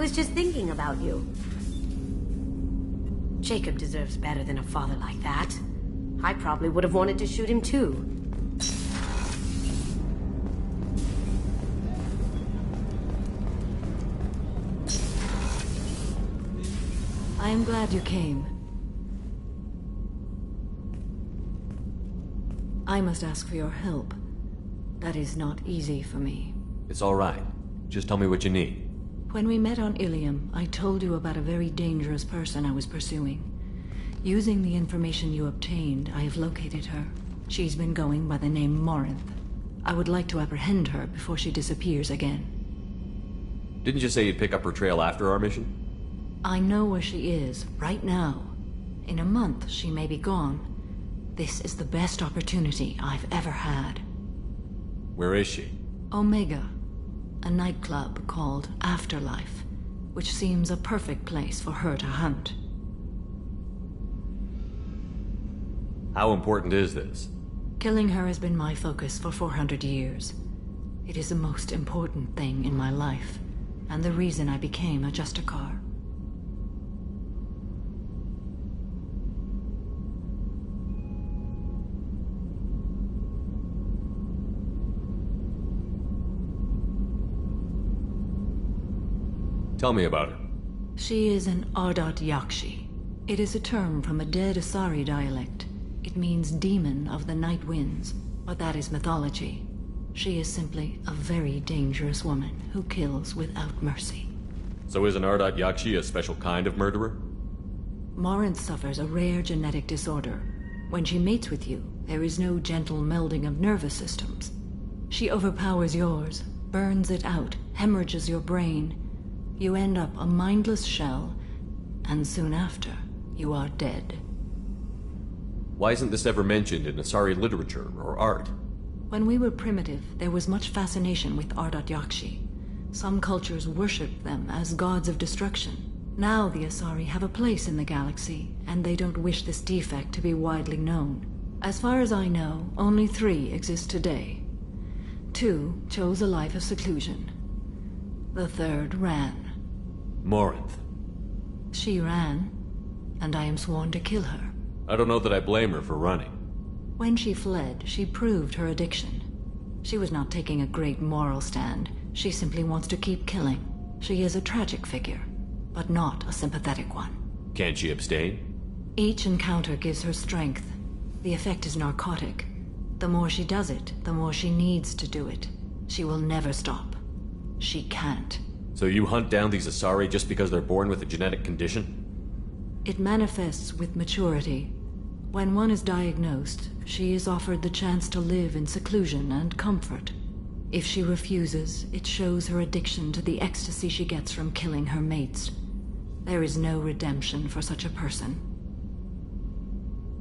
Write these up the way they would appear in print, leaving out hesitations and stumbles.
was just thinking about you. Jacob deserves better than a father like that. I probably would have wanted to shoot him too. I am glad you came. I must ask for your help. That is not easy for me. It's all right. Just tell me what you need. When we met on Ilium, I told you about a very dangerous person I was pursuing. Using the information you obtained, I have located her. She's been going by the name Morinth. I would like to apprehend her before she disappears again. Didn't you say you'd pick up her trail after our mission? I know where she is, right now. In a month, she may be gone. This is the best opportunity I've ever had. Where is she? Omega, a nightclub called Afterlife, which seems a perfect place for her to hunt. How important is this? Killing her has been my focus for 400 years. It is the most important thing in my life, and the reason I became a Justicar. Tell me about her. She is an Ardat Yakshi. It is a term from a dead Asari dialect. It means demon of the night winds, but that is mythology. She is simply a very dangerous woman who kills without mercy. So is an Ardat Yakshi a special kind of murderer? Morinth suffers a rare genetic disorder. When she mates with you, there is no gentle melding of nervous systems. She overpowers yours, burns it out, hemorrhages your brain. You end up a mindless shell, and soon after, you are dead. Why isn't this ever mentioned in Asari literature or art? When we were primitive, there was much fascination with Ardat Yakshi. Some cultures worshipped them as gods of destruction. Now the Asari have a place in the galaxy, and they don't wish this defect to be widely known. As far as I know, only 3 exist today. 2 chose a life of seclusion. The 3rd ran. Morinth. She ran, and I am sworn to kill her. I don't know that I blame her for running. When she fled, she proved her addiction. She was not taking a great moral stand. She simply wants to keep killing. She is a tragic figure, but not a sympathetic one. Can't she abstain? Each encounter gives her strength. The effect is narcotic. The more she does it, the more she needs to do it. She will never stop. She can't. So you hunt down these Asari just because they're born with a genetic condition? It manifests with maturity. When one is diagnosed, she is offered the chance to live in seclusion and comfort. If she refuses, it shows her addiction to the ecstasy she gets from killing her mates. There is no redemption for such a person.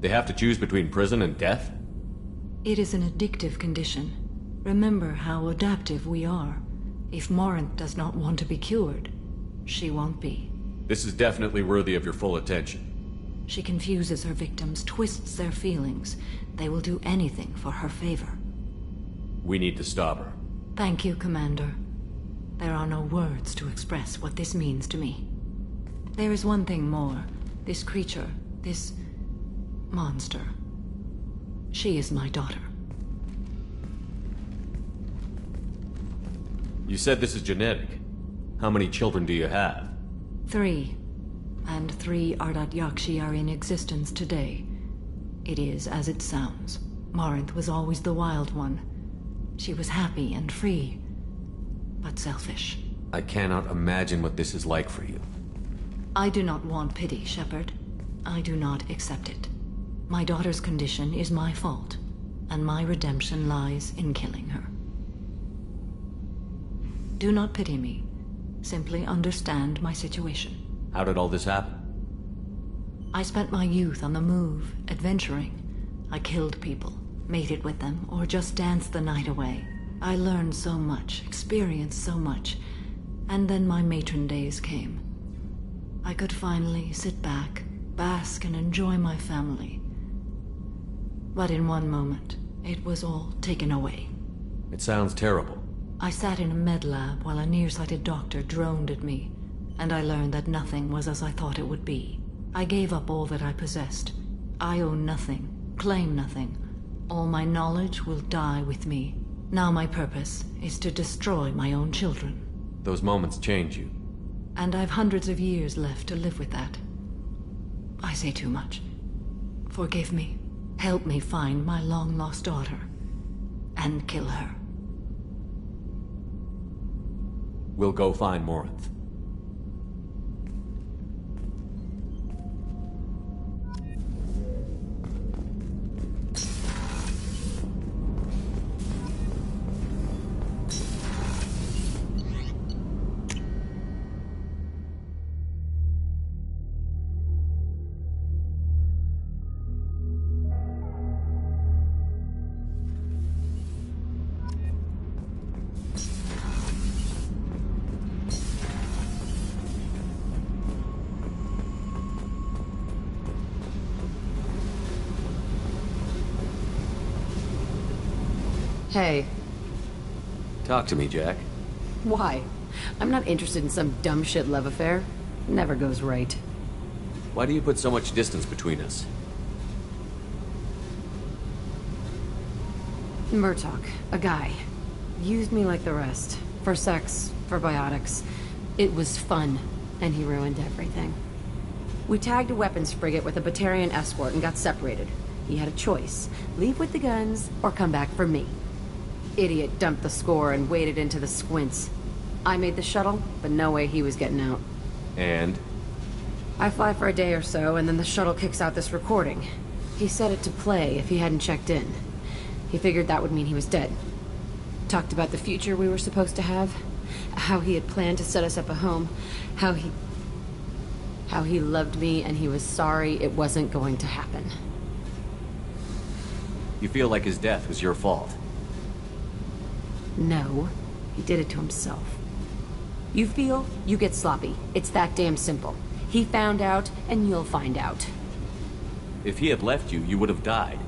They have to choose between prison and death? It is an addictive condition. Remember how adaptive we are. If Morinth does not want to be cured, she won't be. This is definitely worthy of your full attention. She confuses her victims, twists their feelings. They will do anything for her favor. We need to stop her. Thank you, Commander. There are no words to express what this means to me. There is one thing more. This creature, this monster. She is my daughter. You said this is genetic. How many children do you have? 3. And 3 Ardat Yakshi are in existence today. It is as it sounds. Morinth was always the wild one. She was happy and free, but selfish. I cannot imagine what this is like for you. I do not want pity, Shepard. I do not accept it. My daughter's condition is my fault, and my redemption lies in killing her. Do not pity me. Simply understand my situation. How did all this happen? I spent my youth on the move, adventuring. I killed people, mated with them, or just danced the night away. I learned so much, experienced so much, and then my matron days came. I could finally sit back, bask and enjoy my family. But in one moment, it was all taken away. It sounds terrible. I sat in a med lab while a nearsighted doctor droned at me, and I learned that nothing was as I thought it would be. I gave up all that I possessed. I own nothing, claim nothing. All my knowledge will die with me. Now my purpose is to destroy my own children. Those moments change you. And I've hundreds of years left to live with that. I say too much. Forgive me. Help me find my long-lost daughter. And kill her. We'll go find Morinth. Hey. Talk to me, Jack. Why? I'm not interested in some dumb shit love affair. Never goes right. Why do you put so much distance between us? Murtaugh, a guy. Used me like the rest. For sex, for biotics. It was fun, and he ruined everything. We tagged a weapons frigate with a Batarian escort and got separated. He had a choice. Leave with the guns, or come back for me. Idiot dumped the score and waded into the squints. I made the shuttle, but no way he was getting out. And? I fly for a day or so, and then the shuttle kicks out this recording. He set it to play if he hadn't checked in. He figured that would mean he was dead. Talked about the future we were supposed to have. How he had planned to set us up a home. How he loved me and he was sorry it wasn't going to happen. You feel like his death was your fault? No, he did it to himself. You feel, you get sloppy. It's that damn simple. He found out, and you'll find out. If he had left you, you would have died.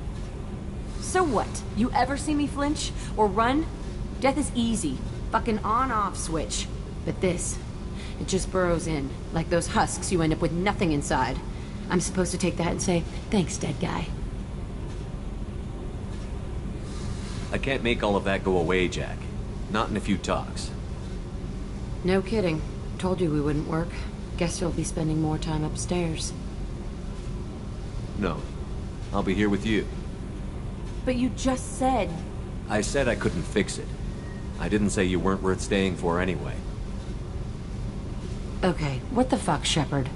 So what? You ever see me flinch? Or run? Death is easy. Fucking on-off switch. But this, it just burrows in. Like those husks, you end up with nothing inside. I'm supposed to take that and say, thanks, dead guy. I can't make all of that go away, Jack. Not in a few talks. No kidding. Told you we wouldn't work. Guess you'll be spending more time upstairs. No. I'll be here with you. But you just said... I said I couldn't fix it. I didn't say you weren't worth staying for anyway. Okay, what the fuck, Shepard?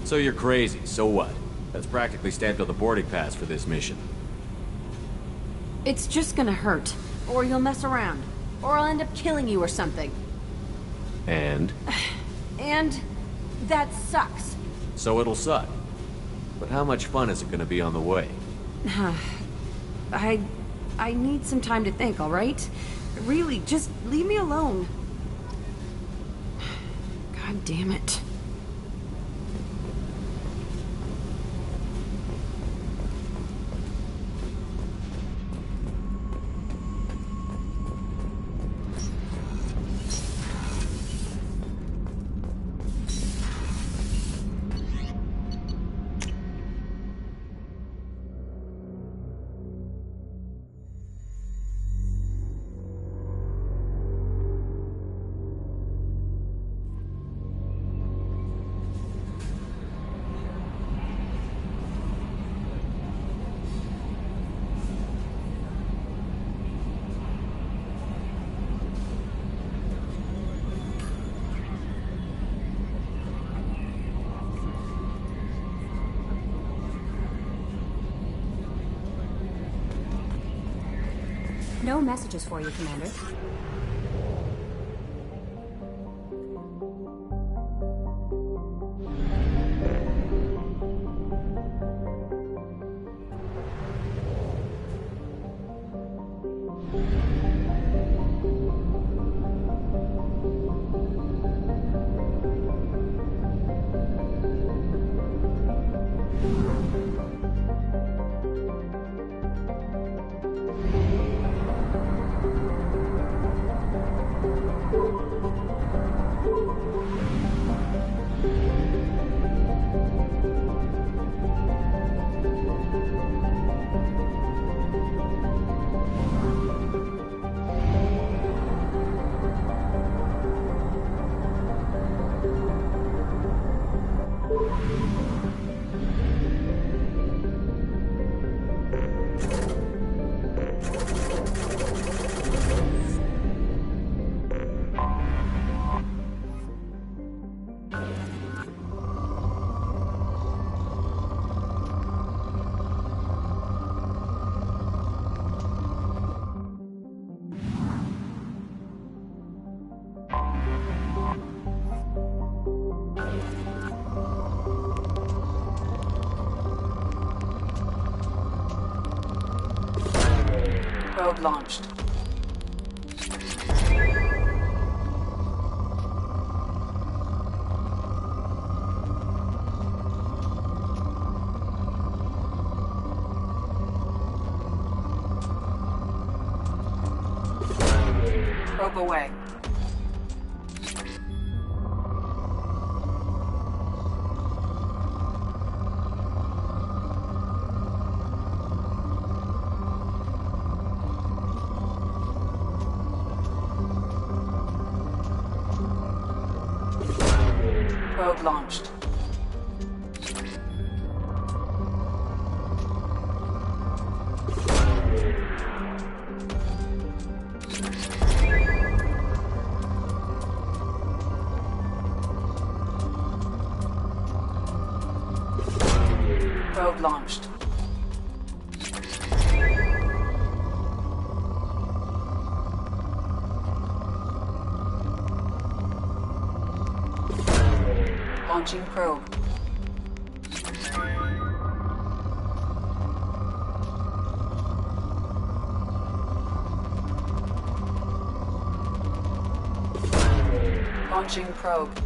So you're crazy, so what? That's practically stamped on the boarding pass for this mission. It's just gonna hurt. Or you'll mess around. Or I'll end up killing you or something. And? And... that sucks. So it'll suck. But how much fun is it gonna be on the way? I need some time to think, alright? Really, just leave me alone. God damn it. No messages for you, Commander. Probe launched. Probe away. Probe launched. Probe launched. Launching probe. Launching probe.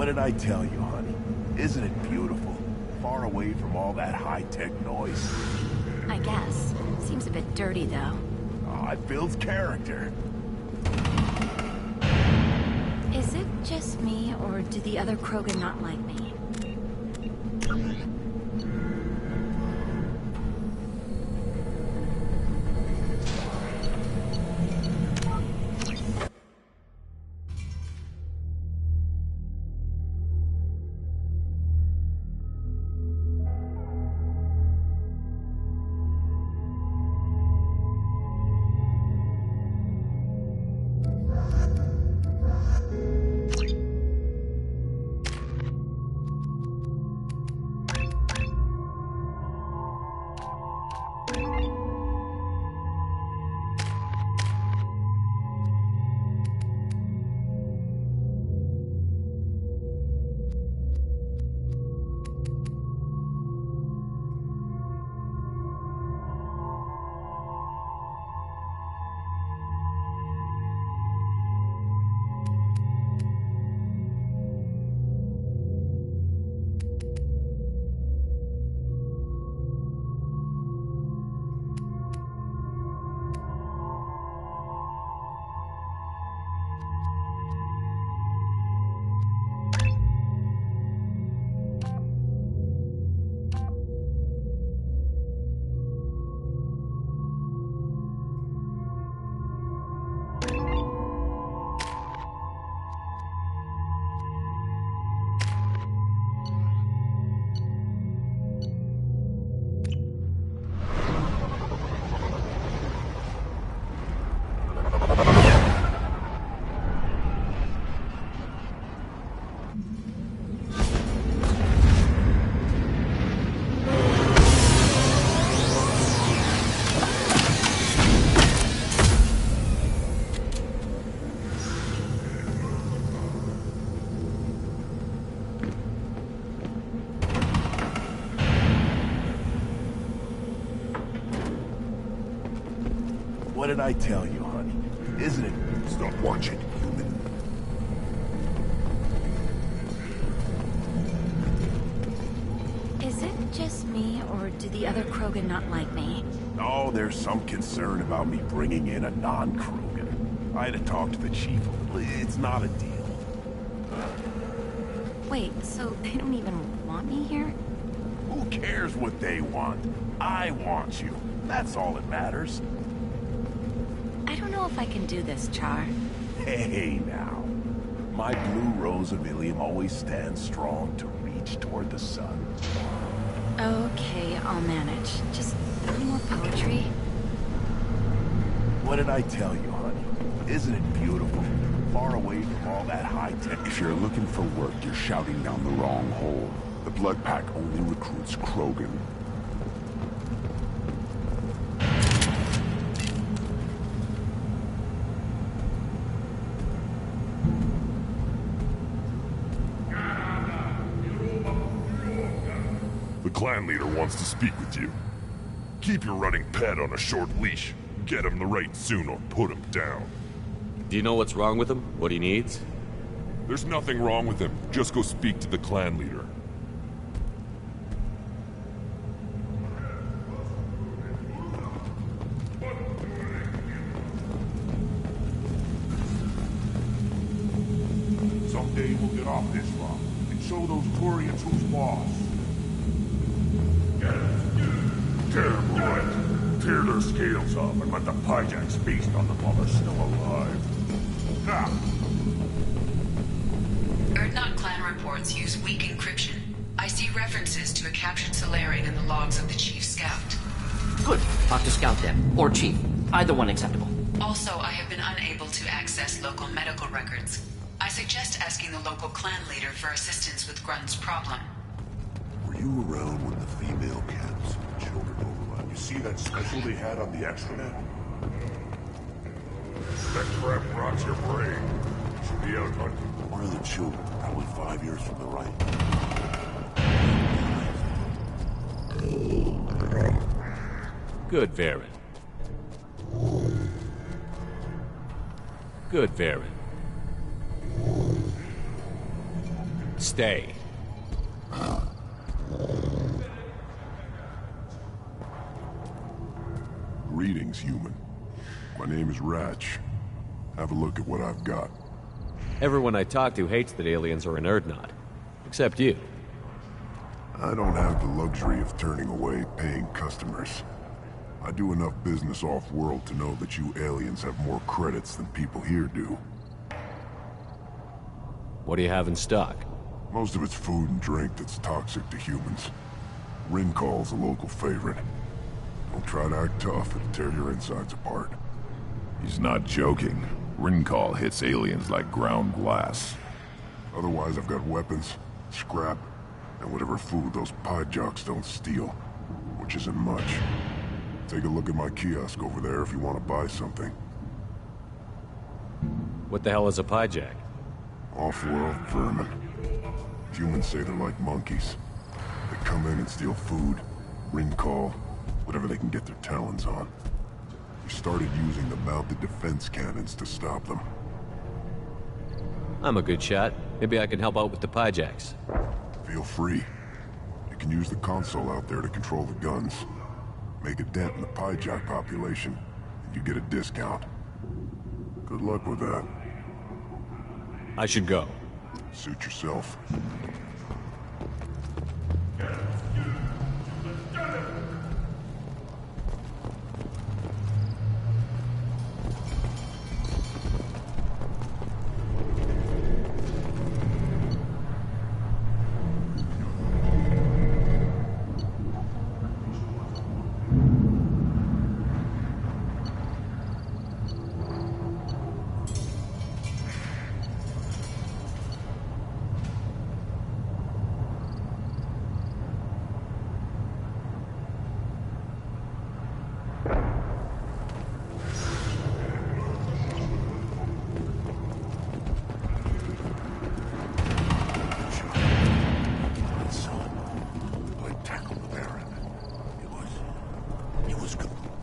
What did I tell you, honey? Isn't it beautiful? Far away from all that high-tech noise. I guess. Seems a bit dirty, though. Oh, it builds character. Is it just me, or do the other Krogan not like me? What did I tell you, honey? Isn't it? Stop watching, human. Is it just me, or do the other Krogan not like me? Oh, there's some concern about me bringing in a non-Krogan. I had to talk to the chief a little. It's not a deal. Wait, so they don't even want me here? Who cares what they want? I want you. That's all that matters. I don't know if I can do this, Char. Hey, now. My blue rose of Ilium always stands strong to reach toward the sun. Okay, I'll manage. Just a little more poetry. What did I tell you, honey? Isn't it beautiful? Far away from all that high-tech. If you're looking for work, you're shouting down the wrong hole. The Blood Pack only recruits Krogan. The clan leader wants to speak with you. Keep your running pet on a short leash. Get him the right soon or put him down. Do you know what's wrong with him? What he needs? There's nothing wrong with him. Just go speak to the clan leader. Someday we'll get off this rock and show those Turians who's boss. Damn right. Tear their scales off and let the Pyjax feast on them while they're still alive. Ha! Erdnot clan reports use weak encryption. I see references to a captured Solarian in the logs of the Chief Scout. Good. Talk to Scout then. Or Chief. Either one acceptable. Also, I have been unable to access local medical records. I suggest asking the local clan leader for assistance with Grunt's problem. Were you around when the female camps and the children overlap? You see that special they had on the extranet? That crap rots your brain. You should be out hunting. Where are the children? Probably 5 years from the right. Good, Varen. Good, Varen. Stay. Greetings, human. My name is Ratch. Have a look at what I've got. Everyone I talk to hates that aliens are an Erdnot. Except you. I don't have the luxury of turning away paying customers. I do enough business off-world to know that you aliens have more credits than people here do. What do you have in stock? Most of it's food and drink that's toxic to humans. Ringcall's a local favorite. Don't try to act tough, it'll tear your insides apart. He's not joking. Ringcall hits aliens like ground glass. Otherwise, I've got weapons, scrap, and whatever food those pie jocks don't steal. Which isn't much. Take a look at my kiosk over there if you want to buy something. What the hell is a pyjack? Off-world vermin. Humans say they're like monkeys. They come in and steal food, ring-call, whatever they can get their talons on. We started using the mounted defense cannons to stop them. I'm a good shot. Maybe I can help out with the pyjacks. Feel free. You can use the console out there to control the guns. Make a dent in the pyjack population, and you get a discount. Good luck with that. I should go. Suit yourself.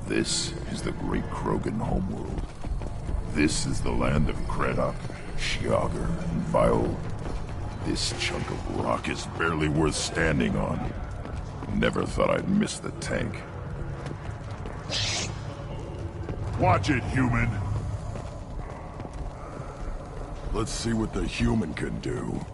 This is the great Krogan homeworld. This is the land of Kredok, Shiagar, and Viol. This chunk of rock is barely worth standing on. Never thought I'd miss the tank. Watch it, human! Let's see what the human can do.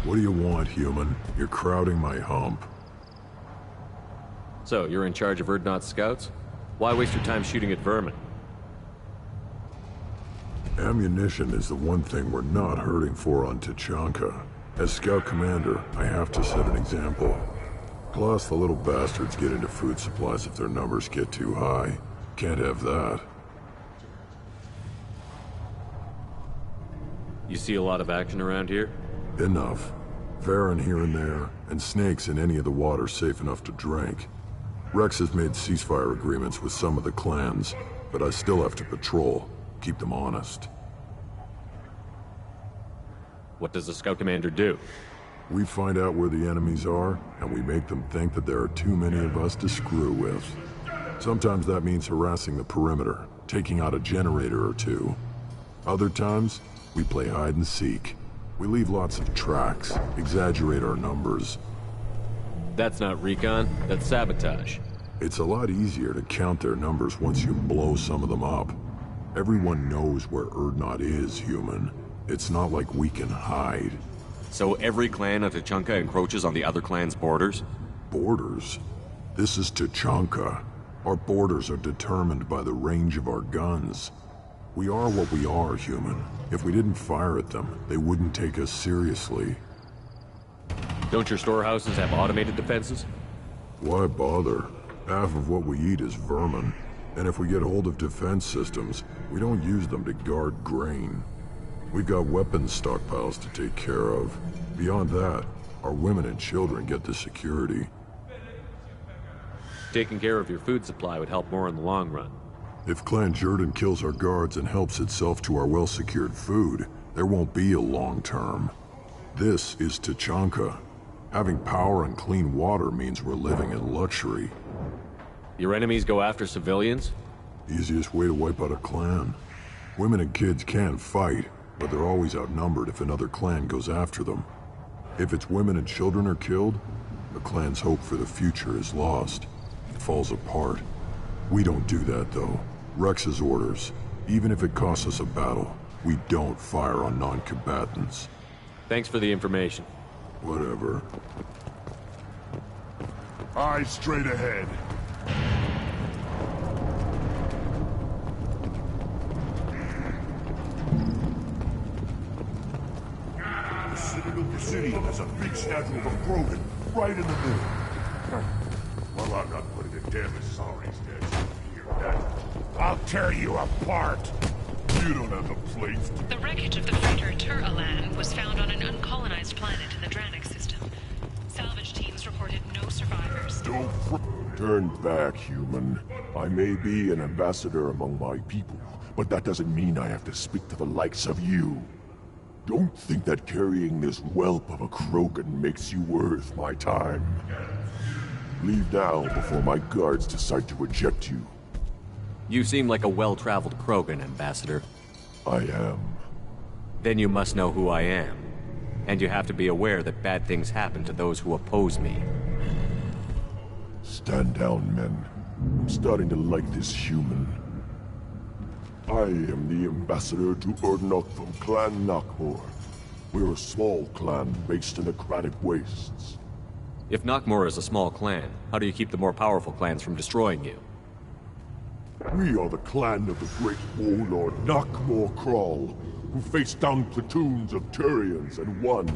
What do you want, human? You're crowding my hump. So, you're in charge of Urdnot's scouts? Why waste your time shooting at vermin? Ammunition is the one thing we're not hurting for on Tachanka. As scout commander, I have to set an example. Plus, the little bastards get into food supplies if their numbers get too high. Can't have that. You see a lot of action around here? Enough. Varren here and there, and snakes in any of the water safe enough to drink. Rex has made ceasefire agreements with some of the clans, but I still have to patrol, keep them honest. What does the scout commander do? We find out where the enemies are, and we make them think that there are too many of us to screw with. Sometimes that means harassing the perimeter, taking out a generator or two. Other times, we play hide and seek. We leave lots of tracks, exaggerate our numbers. That's not recon, that's sabotage. It's a lot easier to count their numbers once you blow some of them up. Everyone knows where Urdnot is, human. It's not like we can hide. So every clan of Tachanka encroaches on the other clan's borders? Borders? This is Tachanka. Our borders are determined by the range of our guns. We are what we are, human. If we didn't fire at them, they wouldn't take us seriously. Don't your storehouses have automated defenses? Why bother? Half of what we eat is vermin. And if we get hold of defense systems, we don't use them to guard grain. We've got weapons stockpiles to take care of. Beyond that, our women and children get the security. Taking care of your food supply would help more in the long run. If Clan Jordan kills our guards and helps itself to our well-secured food, there won't be a long term. This is Tachanka. Having power and clean water means we're living in luxury. Your enemies go after civilians? Easiest way to wipe out a clan. Women and kids can fight, but they're always outnumbered if another clan goes after them. If its women and children are killed, the clan's hope for the future is lost. It falls apart. We don't do that, though. Rex's orders. Even if it costs us a battle, we don't fire on non-combatants. Thanks for the information. Whatever. Eyes straight ahead. The Citadel Presidium has a big statue of a Krogan right in the middle. Well, I'm not putting a damn sorry statue here, Dad. I'll tear you apart. You don't have the plates. The wreckage of the freighter Tur-Alan was found on an uncolonized planet in the Dranik system. Salvage teams reported no survivors. Turn back, human. I may be an ambassador among my people, but that doesn't mean I have to speak to the likes of you. Don't think that carrying this whelp of a Krogan makes you worth my time. Leave now before my guards decide to eject you. You seem like a well-traveled Krogan, Ambassador. I am. Then you must know who I am. And you have to be aware that bad things happen to those who oppose me. Stand down, men. I'm starting to like this human. I am the ambassador to Urdnot from Clan Nakmor. We're a small clan based in the Kratic Wastes. If Nakmor is a small clan, how do you keep the more powerful clans from destroying you? We are the clan of the great warlord Nakmor Krall, who faced down platoons of Turians and won.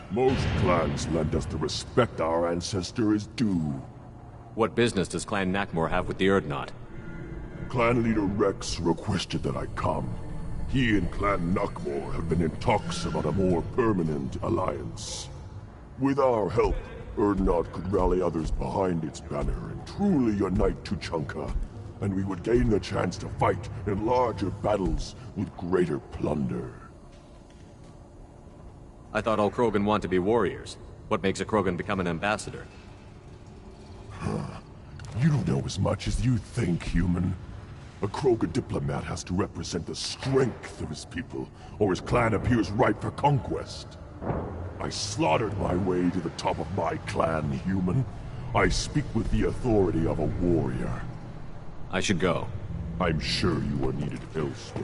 Most clans lend us the respect our ancestor is due. What business does Clan Nakmor have with the Urdnot? Clan leader Rex requested that I come. He and Clan Nakmor have been in talks about a more permanent alliance. With our help, Urdnot could rally others behind its banner and truly unite Tachanka, and we would gain the chance to fight in larger battles with greater plunder. I thought all Krogan want to be warriors. What makes a Krogan become an ambassador? You don't know as much as you think, human. A Krogan diplomat has to represent the strength of his people, or his clan appears ripe for conquest. I slaughtered my way to the top of my clan, human. I speak with the authority of a warrior. I should go. I'm sure you are needed elsewhere.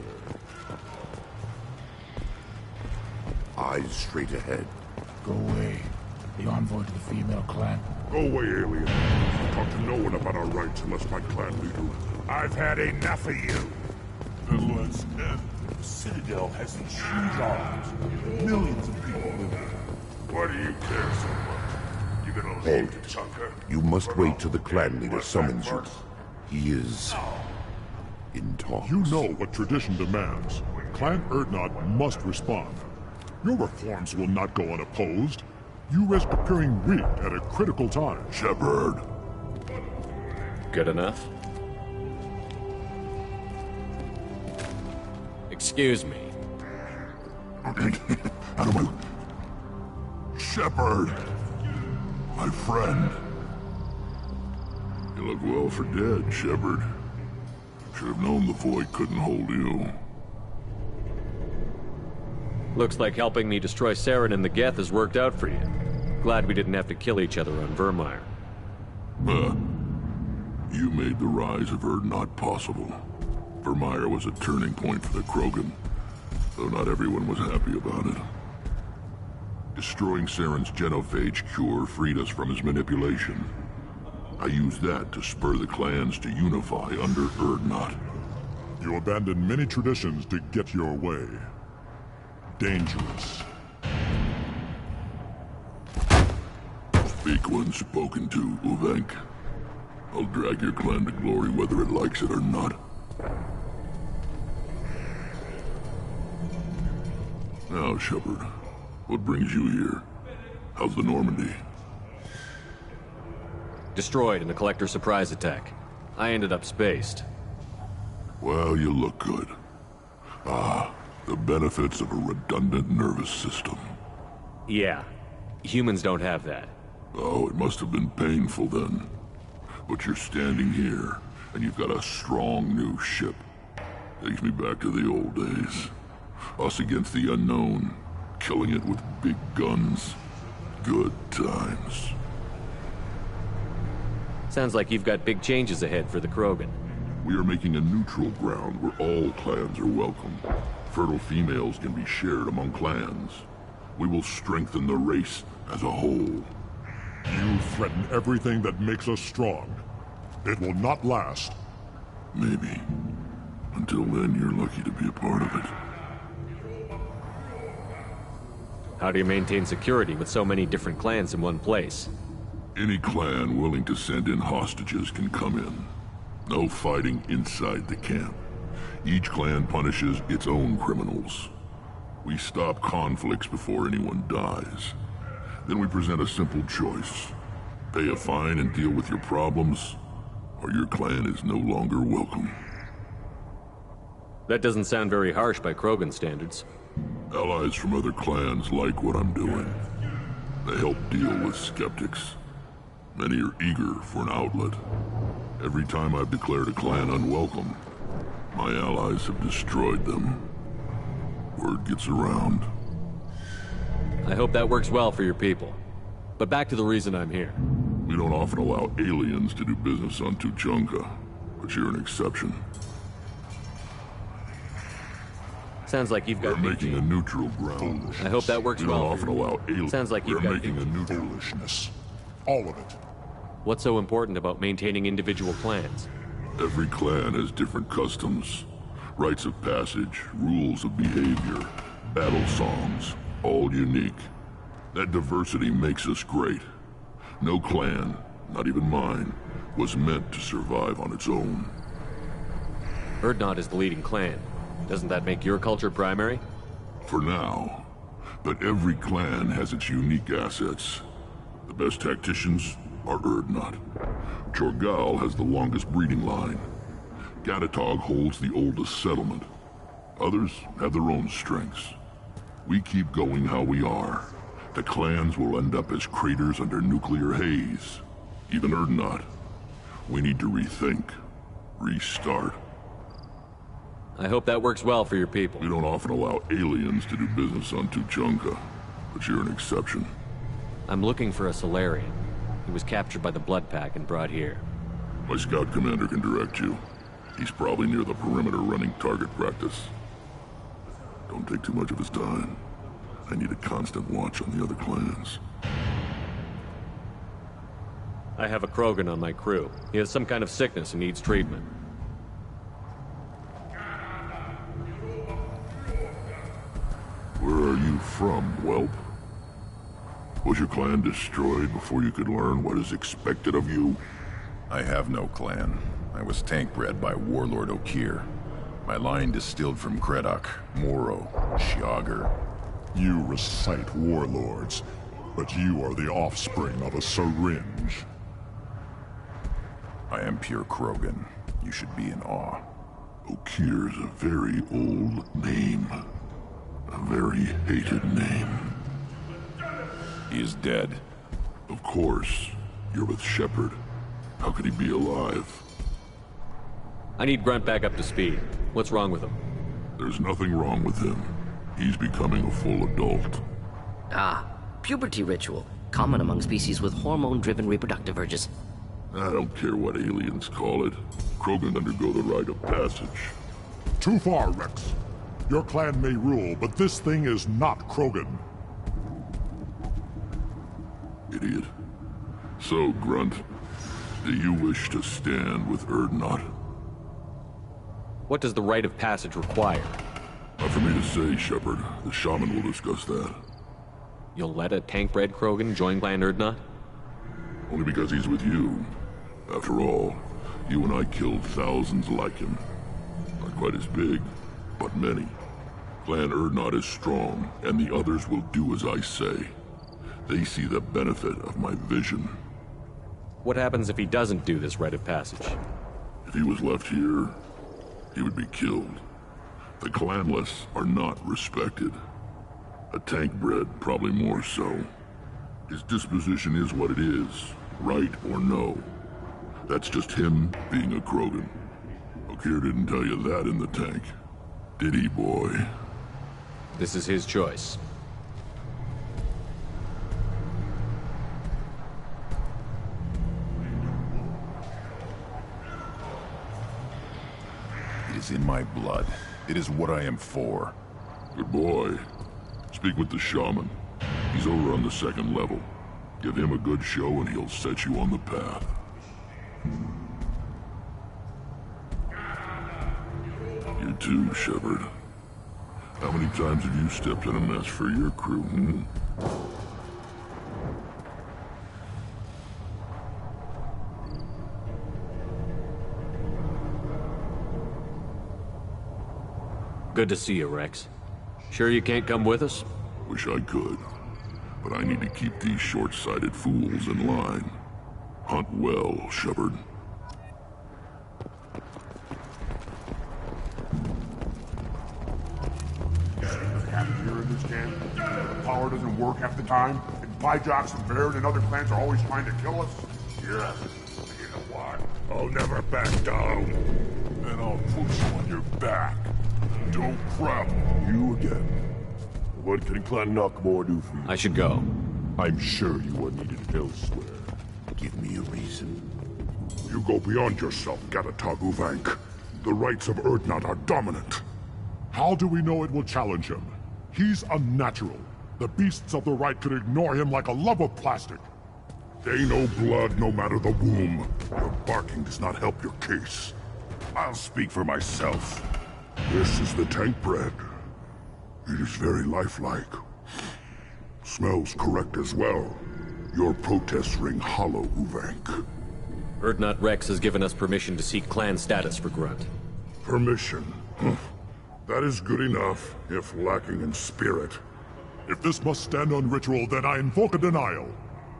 Eyes straight ahead. Go away. The envoy to the female clan. Go away, alien. Talk to no one about our rights unless my clan leader. I've had enough of you. Then let's end. The Citadel has these huge arms. Millions of people live there. Why do you care so much? You gonna leave to Chunker? You must wait till the clan leader summons you. He is... in talks. You know what tradition demands. Clan Erdnot must respond. Your reforms will not go unopposed. You risk appearing weak at a critical time. Shepard. Good enough? Excuse me. Out of my... Shepard! My friend. You look well for dead, Shepard. Should have known the Void couldn't hold you. Looks like helping me destroy Saren and the Geth has worked out for you. Glad we didn't have to kill each other on Vermeer. You made the rise of Erdnot possible. Vermeer was a turning point for the Krogan, though not everyone was happy about it. Destroying Saren's genophage cure freed us from his manipulation. I used that to spur the clans to unify under Erdnot. You abandoned many traditions to get your way. Dangerous. Speak when spoken to, Uvenk. I'll drag your clan to glory whether it likes it or not. Now, Shepard, what brings you here? How's the Normandy? Destroyed in a collector surprise attack. I ended up spaced. Well, you look good. Ah, the benefits of a redundant nervous system. Yeah. Humans don't have that. Oh, it must have been painful then. But you're standing here, and you've got a strong new ship. Takes me back to the old days. Us against the unknown, killing it with big guns. Good times. Sounds like you've got big changes ahead for the Krogan. We are making a neutral ground where all clans are welcome. Fertile females can be shared among clans. We will strengthen the race as a whole. You threaten everything that makes us strong. It will not last. Maybe. Until then, you're lucky to be a part of it. How do you maintain security with so many different clans in one place? Any clan willing to send in hostages can come in. No fighting inside the camp. Each clan punishes its own criminals. We stop conflicts before anyone dies. Then we present a simple choice. Pay a fine and deal with your problems, or your clan is no longer welcome. That doesn't sound very harsh by Krogan standards. Allies from other clans like what I'm doing. They help deal with skeptics. Many are eager for an outlet. Every time I've declared a clan unwelcome, my allies have destroyed them. Word gets around. I hope that works well for your people. But back to the reason I'm here. We don't often allow aliens to do business on Tuchanka, but you're an exception. Sounds like you've got We're making a neutral ground. I hope that works We well. don't often allow aliens. Sounds like you've We're got making a neutral. Foolishness. All of it. What's so important about maintaining individual clans? Every clan has different customs, rites of passage, rules of behavior, battle songs, all unique. That diversity makes us great. No clan, not even mine, was meant to survive on its own. Erdnot is the leading clan. Doesn't that make your culture primary? For now. But every clan has its unique assets. The best tacticians are Erdnot. Chorgal has the longest breeding line. Gatatog holds the oldest settlement. Others have their own strengths. We keep going how we are. The clans will end up as craters under nuclear haze. Even Erdnot. We need to rethink. Restart. I hope that works well for your people. We don't often allow aliens to do business on Tuchanka, but you're an exception. I'm looking for a Solarian. He was captured by the Blood Pack and brought here. My scout commander can direct you. He's probably near the perimeter running target practice. Don't take too much of his time. I need a constant watch on the other clans. I have a Krogan on my crew. He has some kind of sickness and needs treatment. Where are you from, whelp? Was your clan destroyed before you could learn what is expected of you? I have no clan. I was tank bred by Warlord Okir. My line distilled from Kredok, Moro, Shiagar. You recite warlords, but you are the offspring of a syringe. I am pure Krogan. You should be in awe. Okir's a very old name. A very hated name. He is dead. Of course. You're with Shepard. How could he be alive? I need Grunt back up to speed. What's wrong with him? There's nothing wrong with him. He's becoming a full adult. Ah, puberty ritual. Common among species with hormone-driven reproductive urges. I don't care what aliens call it. Krogan undergo the rite of passage. Too far, Rex. Your clan may rule, but this thing is not Krogan. Idiot. So, Grunt, do you wish to stand with Urdnot? What does the rite of passage require? Not for me to say, Shepard. The shaman will discuss that. You'll let a tank-bred Krogan join Clan Urdnot? Only because he's with you. After all, you and I killed thousands like him. Not quite as big, but many. Clan Urdnot is strong, and the others will do as I say. They see the benefit of my vision. What happens if he doesn't do this rite of passage? If he was left here, he would be killed. The clanless are not respected. A tank-bred, probably more so. His disposition is what it is, right or no. That's just him being a Krogan. Okir didn't tell you that in the tank. Did he, boy? This is his choice. It is in my blood. It is what I am for. Good boy. Speak with the shaman. He's over on the second level. Give him a good show and he'll set you on the path. You too, Shepard. How many times have you stepped in a mess for your crew, hmm? Good to see you, Rex. Sure you can't come with us? Wish I could. But I need to keep these short-sighted fools in line. Hunt well, Shepard. Here in this camp, the power doesn't work half the time, and Pyjocks and Baird and other clans are always trying to kill us. Yes. You know what? I'll never back down. And I'll put you on your back. Don't crap. You again. What can Clan Knockmore do for you? I should go. I'm sure you are needed elsewhere. Give me a reason. You go beyond yourself, Gatatog Uvank. The rights of Urdnot are dominant. How do we know it will challenge him? He's unnatural. The beasts of the right could ignore him like a lump of plastic. They know blood no matter the womb. Your barking does not help your case. I'll speak for myself. This is the tank bread. It is very lifelike. Smells correct as well. Your protests ring hollow, Uvank. Urdnot Rex has given us permission to seek clan status for Grunt. Permission? That is good enough, if lacking in spirit. If this must stand on ritual, then I invoke a denial.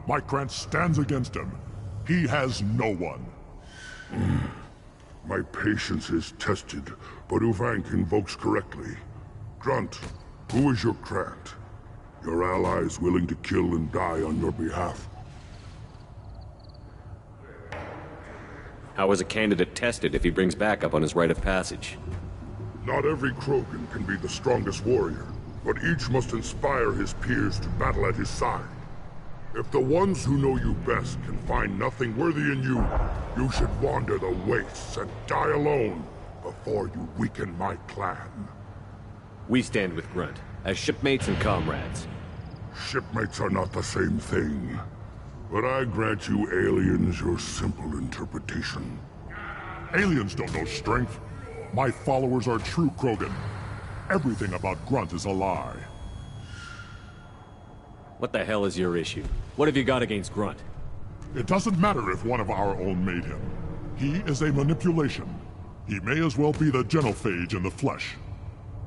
My clan stands against him. He has no one. My patience is tested, but Uvank invokes correctly. Grunt, who is your Krant? Your allies willing to kill and die on your behalf? How is a candidate tested if he brings backup on his rite of passage? Not every Krogan can be the strongest warrior, but each must inspire his peers to battle at his side. If the ones who know you best can find nothing worthy in you, you should wander the wastes and die alone before you weaken my clan. We stand with Grunt. as shipmates and comrades. Shipmates are not the same thing. But I grant you aliens your simple interpretation. Aliens don't know strength. My followers are true Krogan. Everything about Grunt is a lie. What the hell is your issue? What have you got against Grunt? It doesn't matter if one of our own made him. He is a manipulation. He may as well be the genophage in the flesh.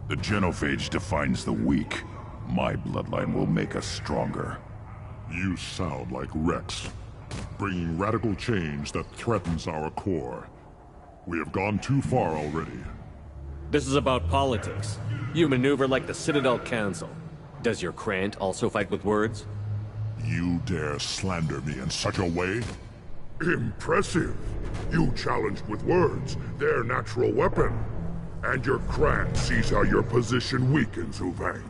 The genophage defines the weak. My bloodline will make us stronger. You sound like Rex, bringing radical change that threatens our core. We have gone too far already. This is about politics. You maneuver like the Citadel Council. Does your Krant also fight with words? You dare slander me in such a way? Impressive. You challenged with words, their natural weapon. And your Krant sees how your position weakens, Uvank.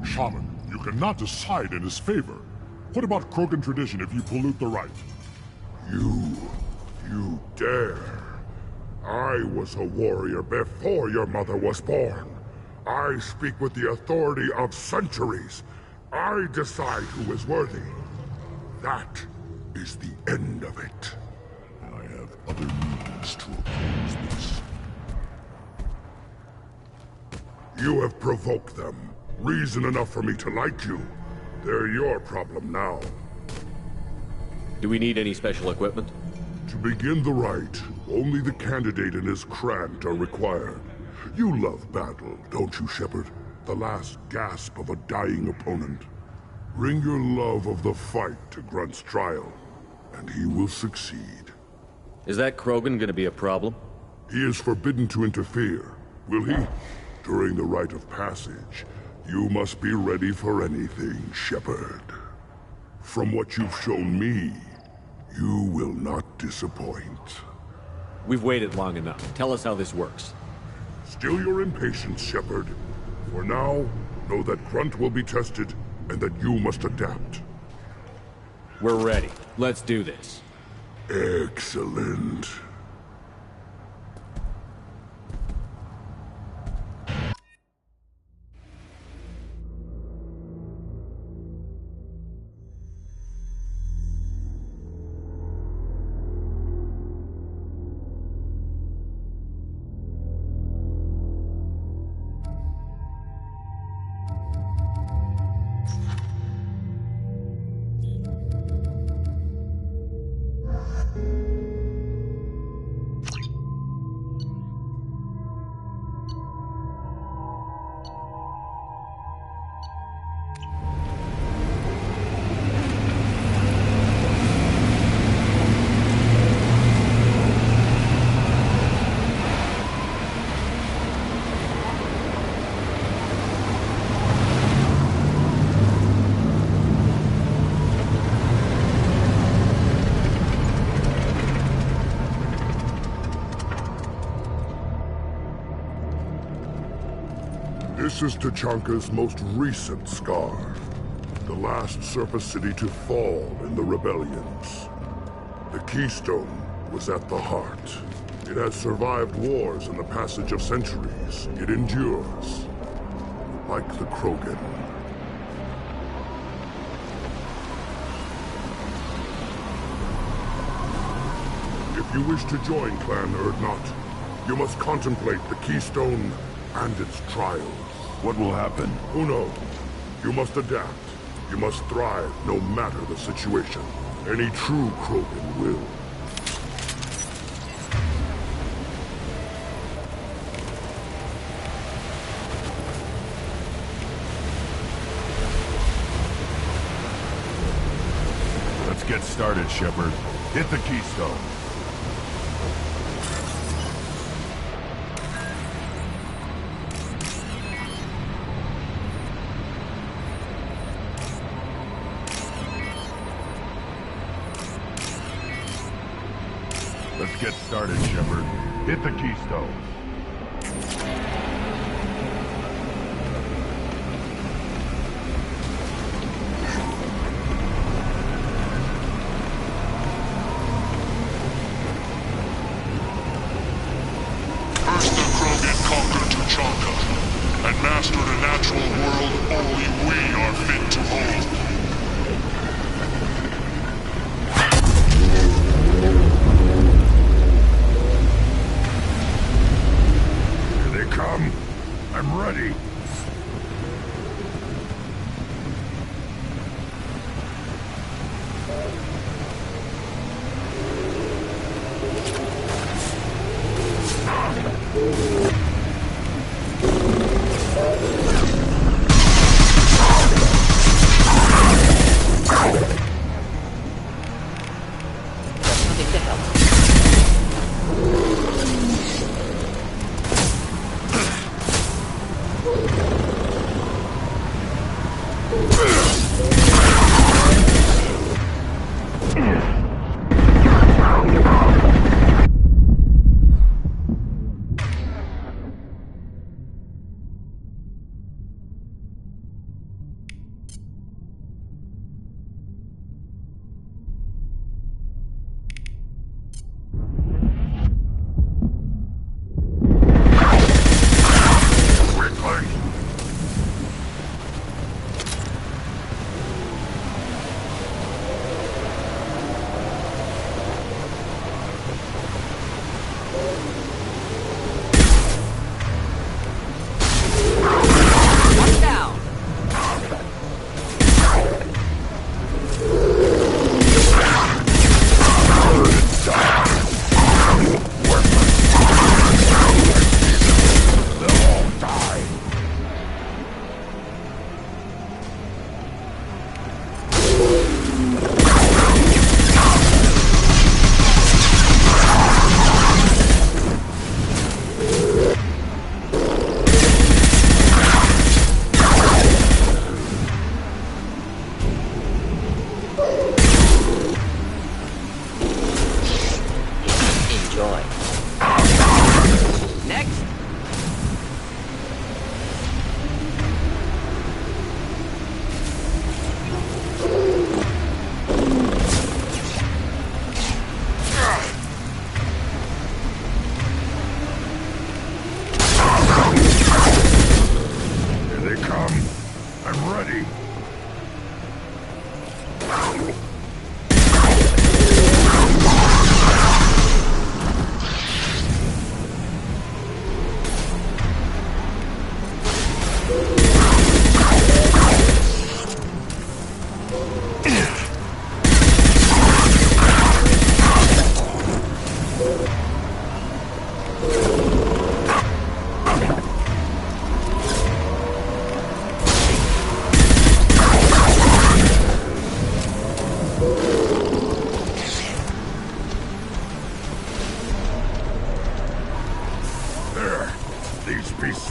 Shaman, you cannot decide in his favor. What about Krogan tradition if you pollute the rite? You dare. I was a warrior before your mother was born. I speak with the authority of centuries. I decide who is worthy. That is the end of it. I have other means to oppose this. You have provoked them. Reason enough for me to like you. They're your problem now. Do we need any special equipment? To begin the rite, only the candidate and his Krant are required. You love battle, don't you, Shepard? The last gasp of a dying opponent. Bring your love of the fight to Grunt's trial, and he will succeed. Is that Krogan gonna be a problem? He is forbidden to interfere, will he? During the rite of passage, you must be ready for anything, Shepard. From what you've shown me, you will not disappoint. We've waited long enough. Tell us how this works. Still your impatience, Shepard. For now, know that Grunt will be tested, and that you must adapt. We're ready. Let's do this. Excellent. This is Tachanka's most recent scar. The last surface city to fall in the rebellions. The Keystone was at the heart. It has survived wars and the passage of centuries. It endures. Like the Krogan. If you wish to join Clan Urdnot, you must contemplate the Keystone and its trials. What will happen? Who knows? You must adapt. You must thrive no matter the situation. Any true Krogan will. Let's get started, Shepard. Hit the Keystone. Let's get started, Shepard. Hit the Keystone. First the Krogan conquered Tachanka, and mastered a natural world only we are fit to hold. Here they come. I'm ready.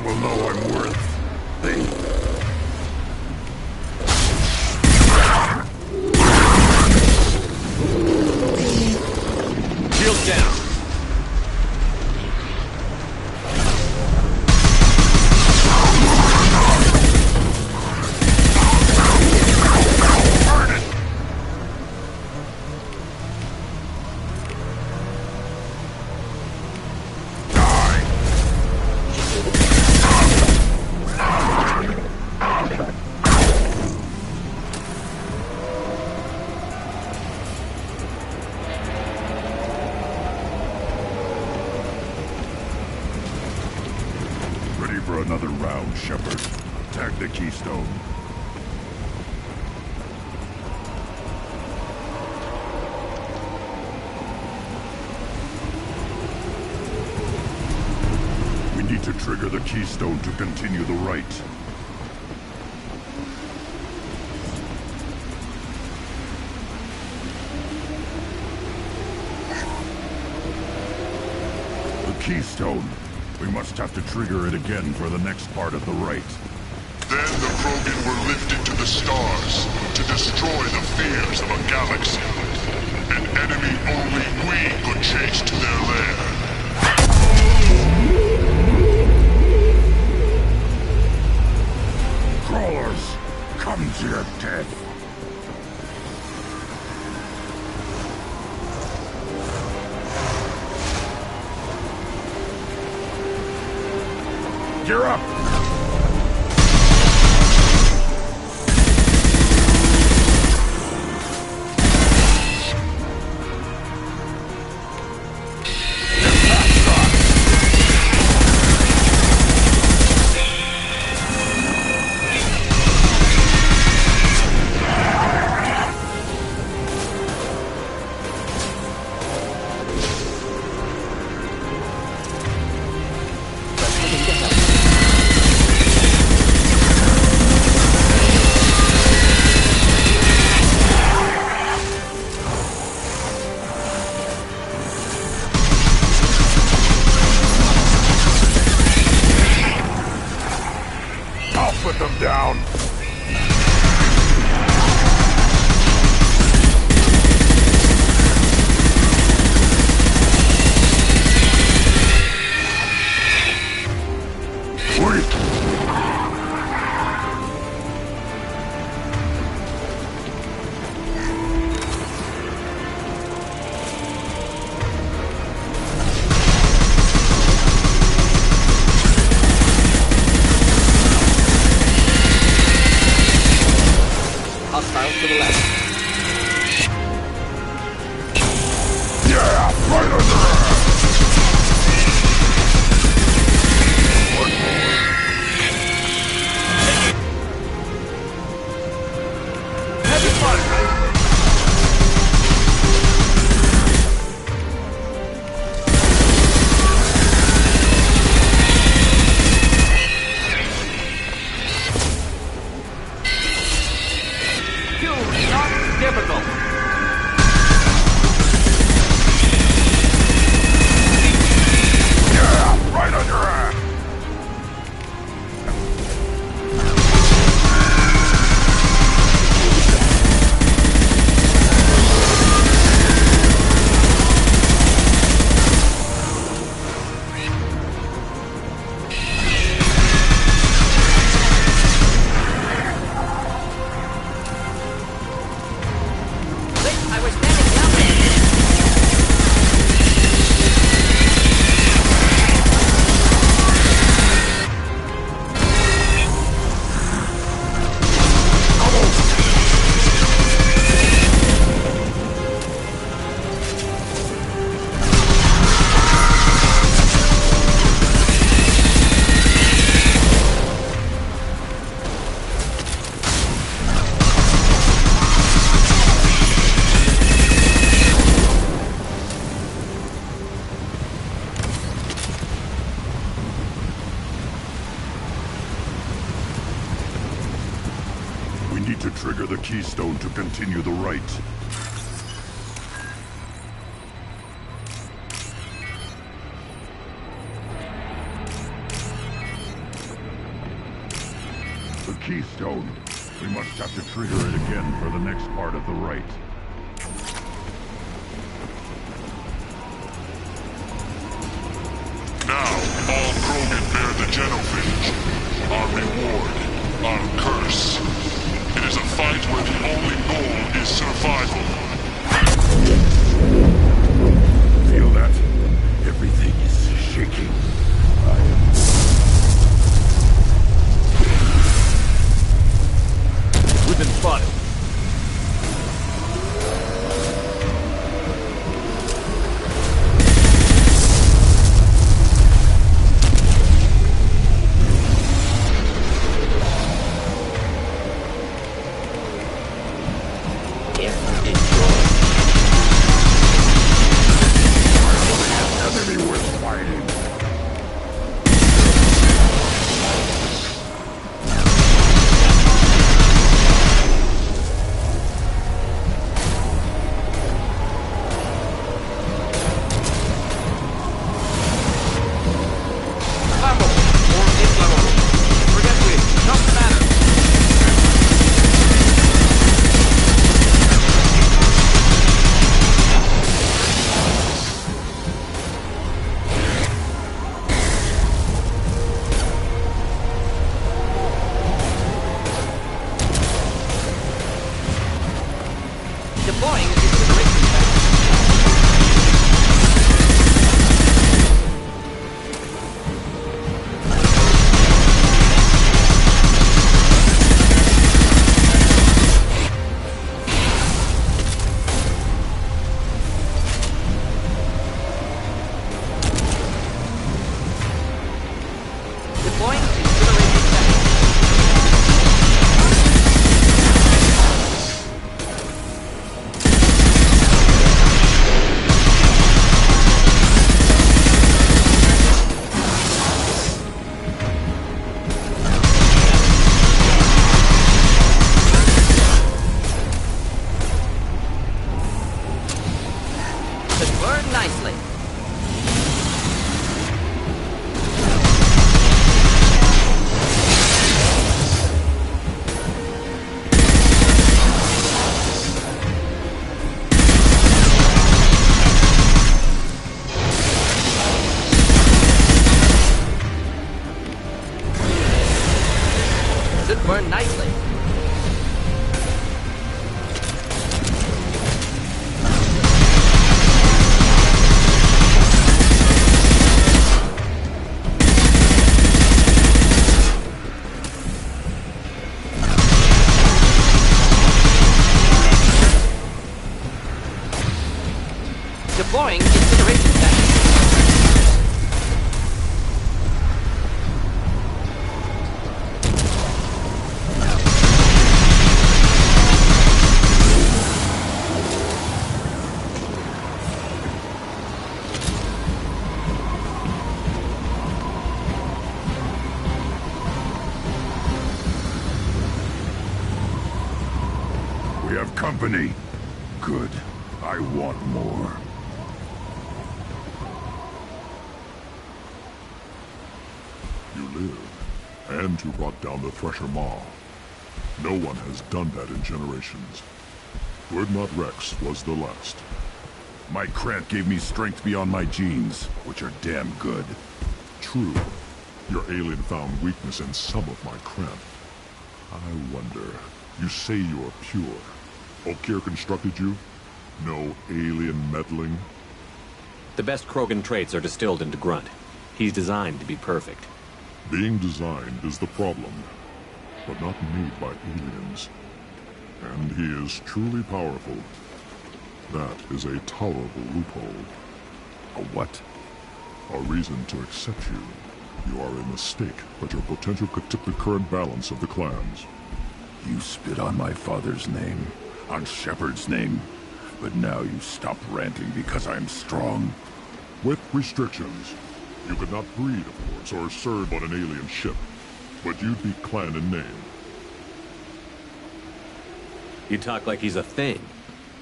will know I'm worthy. Shield down. For another round, Shepard. Attack the Keystone. We need to trigger the Keystone to continue the rite. The Keystone. We must have to trigger it again for the next part of the rite. Then the Krogan were lifted to the stars to destroy the fears of a galaxy. An enemy only we could chase to their lair. Crawlers, come to your death. Gear up! to trigger the keystone to continue the rite. The keystone. We must have to trigger it again for the next part of the rite. Now, all Krogan bear the genophage. Our reward, our curse. It is a fight where the only goal is survival. Feel that? Everything is shaking. We've been spotted. Deploying incineration tank. We have company. Good. I want more. You live, and you brought down the Thresher Maw. No one has done that in generations. Urdnot Rex was the last. My Krant gave me strength beyond my genes, which are damn good. True. Your alien found weakness in some of my Krant. I wonder, you say you are pure. Okeer constructed you? No alien meddling? The best Krogan traits are distilled into Grunt. He's designed to be perfect. Being designed is the problem, but not made by aliens. And he is truly powerful. That is a tolerable loophole. A what? A reason to accept you. You are a mistake, but your potential could tip the current balance of the clans. You spit on my father's name, on Shepard's name, but now you stop ranting because I'm strong. With restrictions. You could not breed, of course, or serve on an alien ship, but you'd be clan in name. You talk like he's a thing.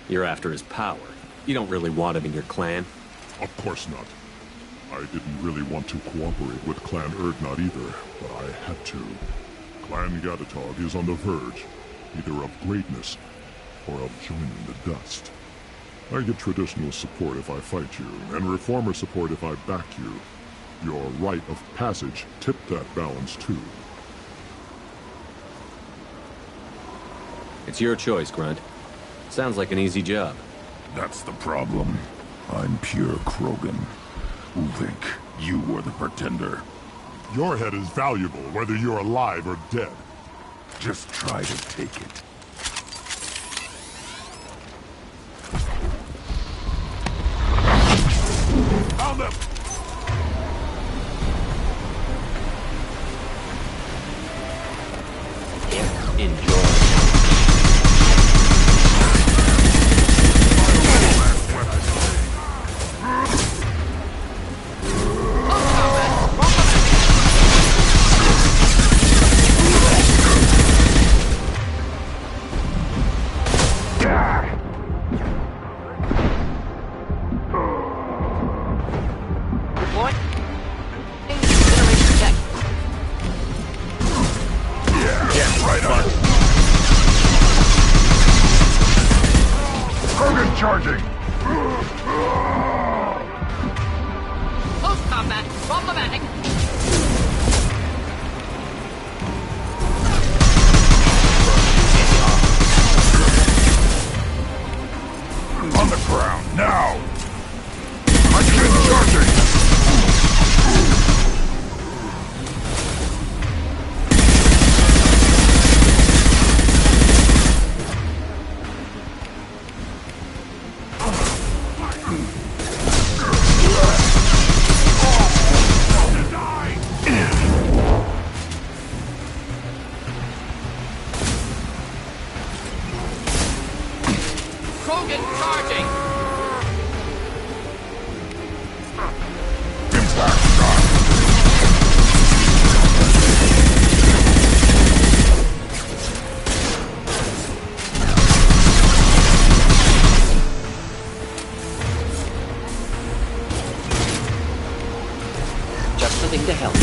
You're after his power. You don't really want him in your clan. Of course not. I didn't really want to cooperate with Clan Urdnot either, but I had to. Clan Gatatog is on the verge, either of greatness or of joining the dust. I get traditional support if I fight you, and reformer support if I back you. Your rite of passage tipped that balance too. It's your choice, Grunt. Sounds like an easy job. That's the problem. I'm pure Krogan. Uvik, you were the pretender. Your head is valuable, whether you're alive or dead. Just try to take it. Found them! Enjoy. Charging! Close combat. Problematic. On the ground, now! I'm charging! Krogan charging! Impact shot! Just the thing to help.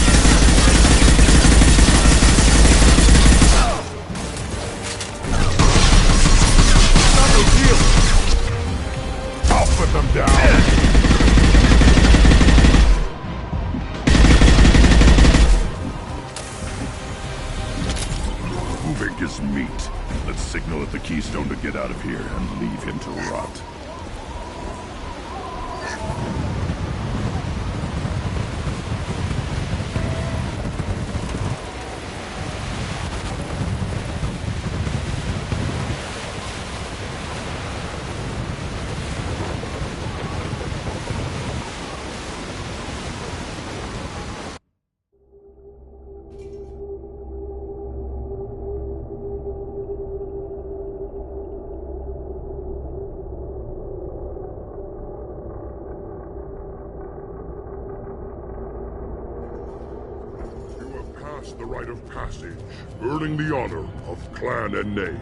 I'll put them down! Uvik is meat. Let's signal at the Keystone to get out of here and leave him to rot. The rite of passage, earning the honor of clan and name.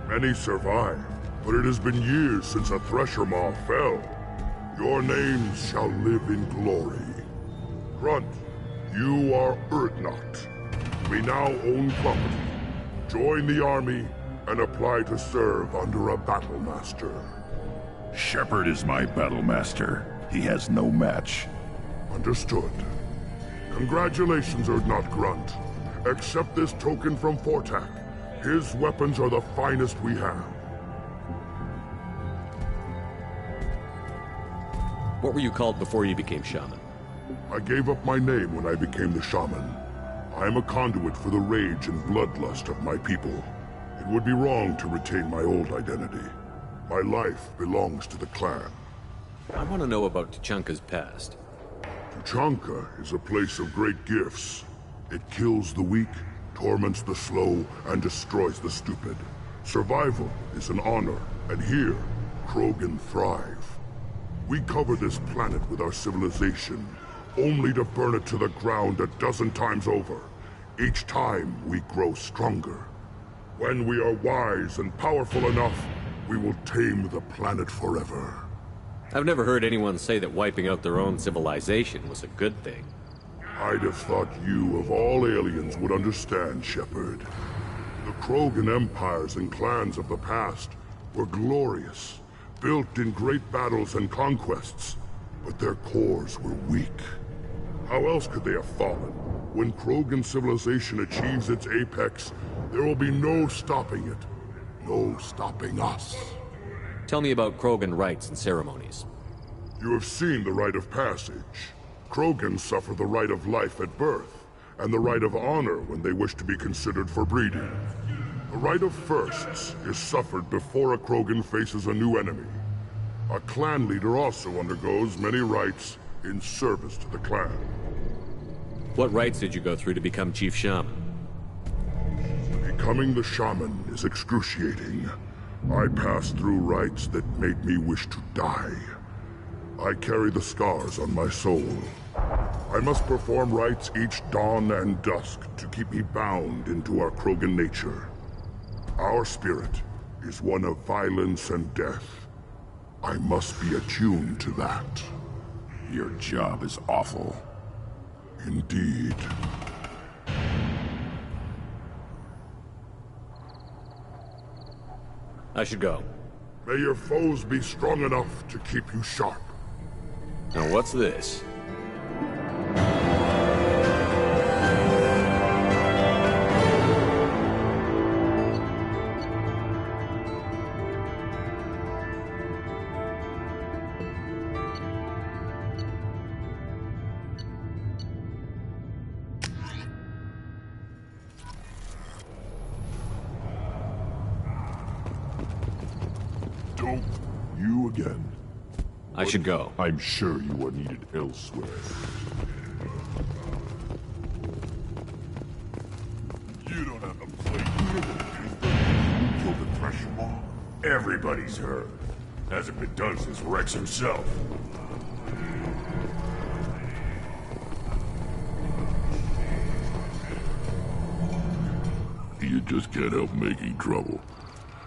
Many survive, but it has been years since a Thresher Maw fell. Your names shall live in glory. Grunt, you are Urdnot. We now own property. Join the army and apply to serve under a battle master. Shepard is my battle master. He has no match. Understood. Congratulations, Urdnot Grunt. Accept this token from Fortak. His weapons are the finest we have. What were you called before you became shaman? I gave up my name when I became the shaman. I am a conduit for the rage and bloodlust of my people. It would be wrong to retain my old identity. My life belongs to the clan. I want to know about Tuchanka's past. Tuchanka is a place of great gifts. It kills the weak, torments the slow, and destroys the stupid. Survival is an honor, and here, Krogan thrive. We cover this planet with our civilization, only to burn it to the ground a dozen times over. Each time, we grow stronger. When we are wise and powerful enough, we will tame the planet forever. I've never heard anyone say that wiping out their own civilization was a good thing. I'd have thought you, of all aliens, would understand, Shepard. The Krogan empires and clans of the past were glorious, built in great battles and conquests, but their cores were weak. How else could they have fallen? When Krogan civilization achieves its apex, there will be no stopping it. No stopping us. Tell me about Krogan rites and ceremonies. You have seen the rite of passage. Krogans suffer the rite of life at birth, and the rite of honor when they wish to be considered for breeding. The rite of firsts is suffered before a Krogan faces a new enemy. A clan leader also undergoes many rites in service to the clan. What rites did you go through to become Chief Shaman? Becoming the shaman is excruciating. I passed through rites that made me wish to die. I carry the scars on my soul. I must perform rites each dawn and dusk to keep me bound into our Krogan nature. Our spirit is one of violence and death. I must be attuned to that. Your job is awful. Indeed. I should go. May your foes be strong enough to keep you sharp. Now what's this? Don't you again. I should go. I'm sure you are needed elsewhere. You don't have to play who killed the Thresher Maw? Everybody's heard. Hasn't been done since Rex himself. You just can't help making trouble.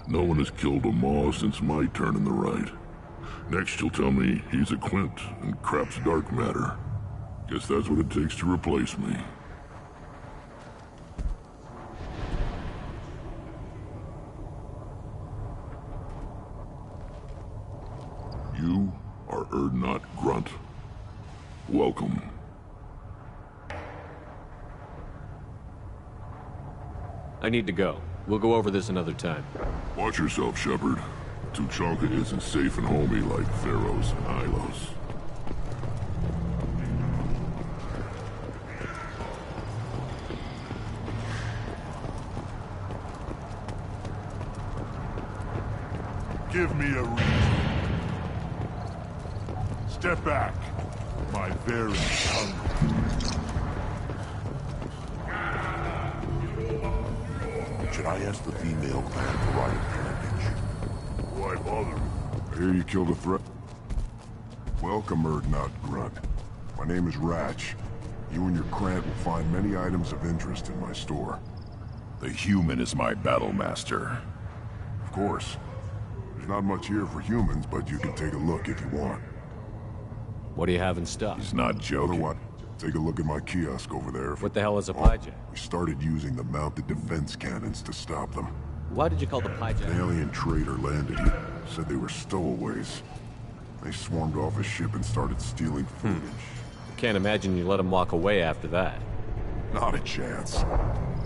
No one has killed a Maw since my turn in the right. Next you'll tell me he's a Quint and crap's dark matter. Guess that's what it takes to replace me. You are Urdnot Grunt. Welcome. I need to go. We'll go over this another time. Watch yourself, Shepard. Tuchanka isn't safe and homey like Theros and Ilos. Give me a reason. Step back. My very hungry. Should I ask the female clan for right of parentage? Why bother? I hear you killed a threat. Welcome, Urdnot Grunt. My name is Ratch. You and your clan will find many items of interest in my store. The human is my battle master. Of course. There's not much here for humans, but you can take a look if you want. What do you have in stock? He's not joking. Otherwise, take a look at my kiosk over there. What the hell is a pyjak? We started using the mounted defense cannons to stop them. Why did you call the pyjak? An alien trader landed here. Said they were stowaways. They swarmed off a ship and started stealing footage. Can't imagine you let him walk away after that. Not a chance.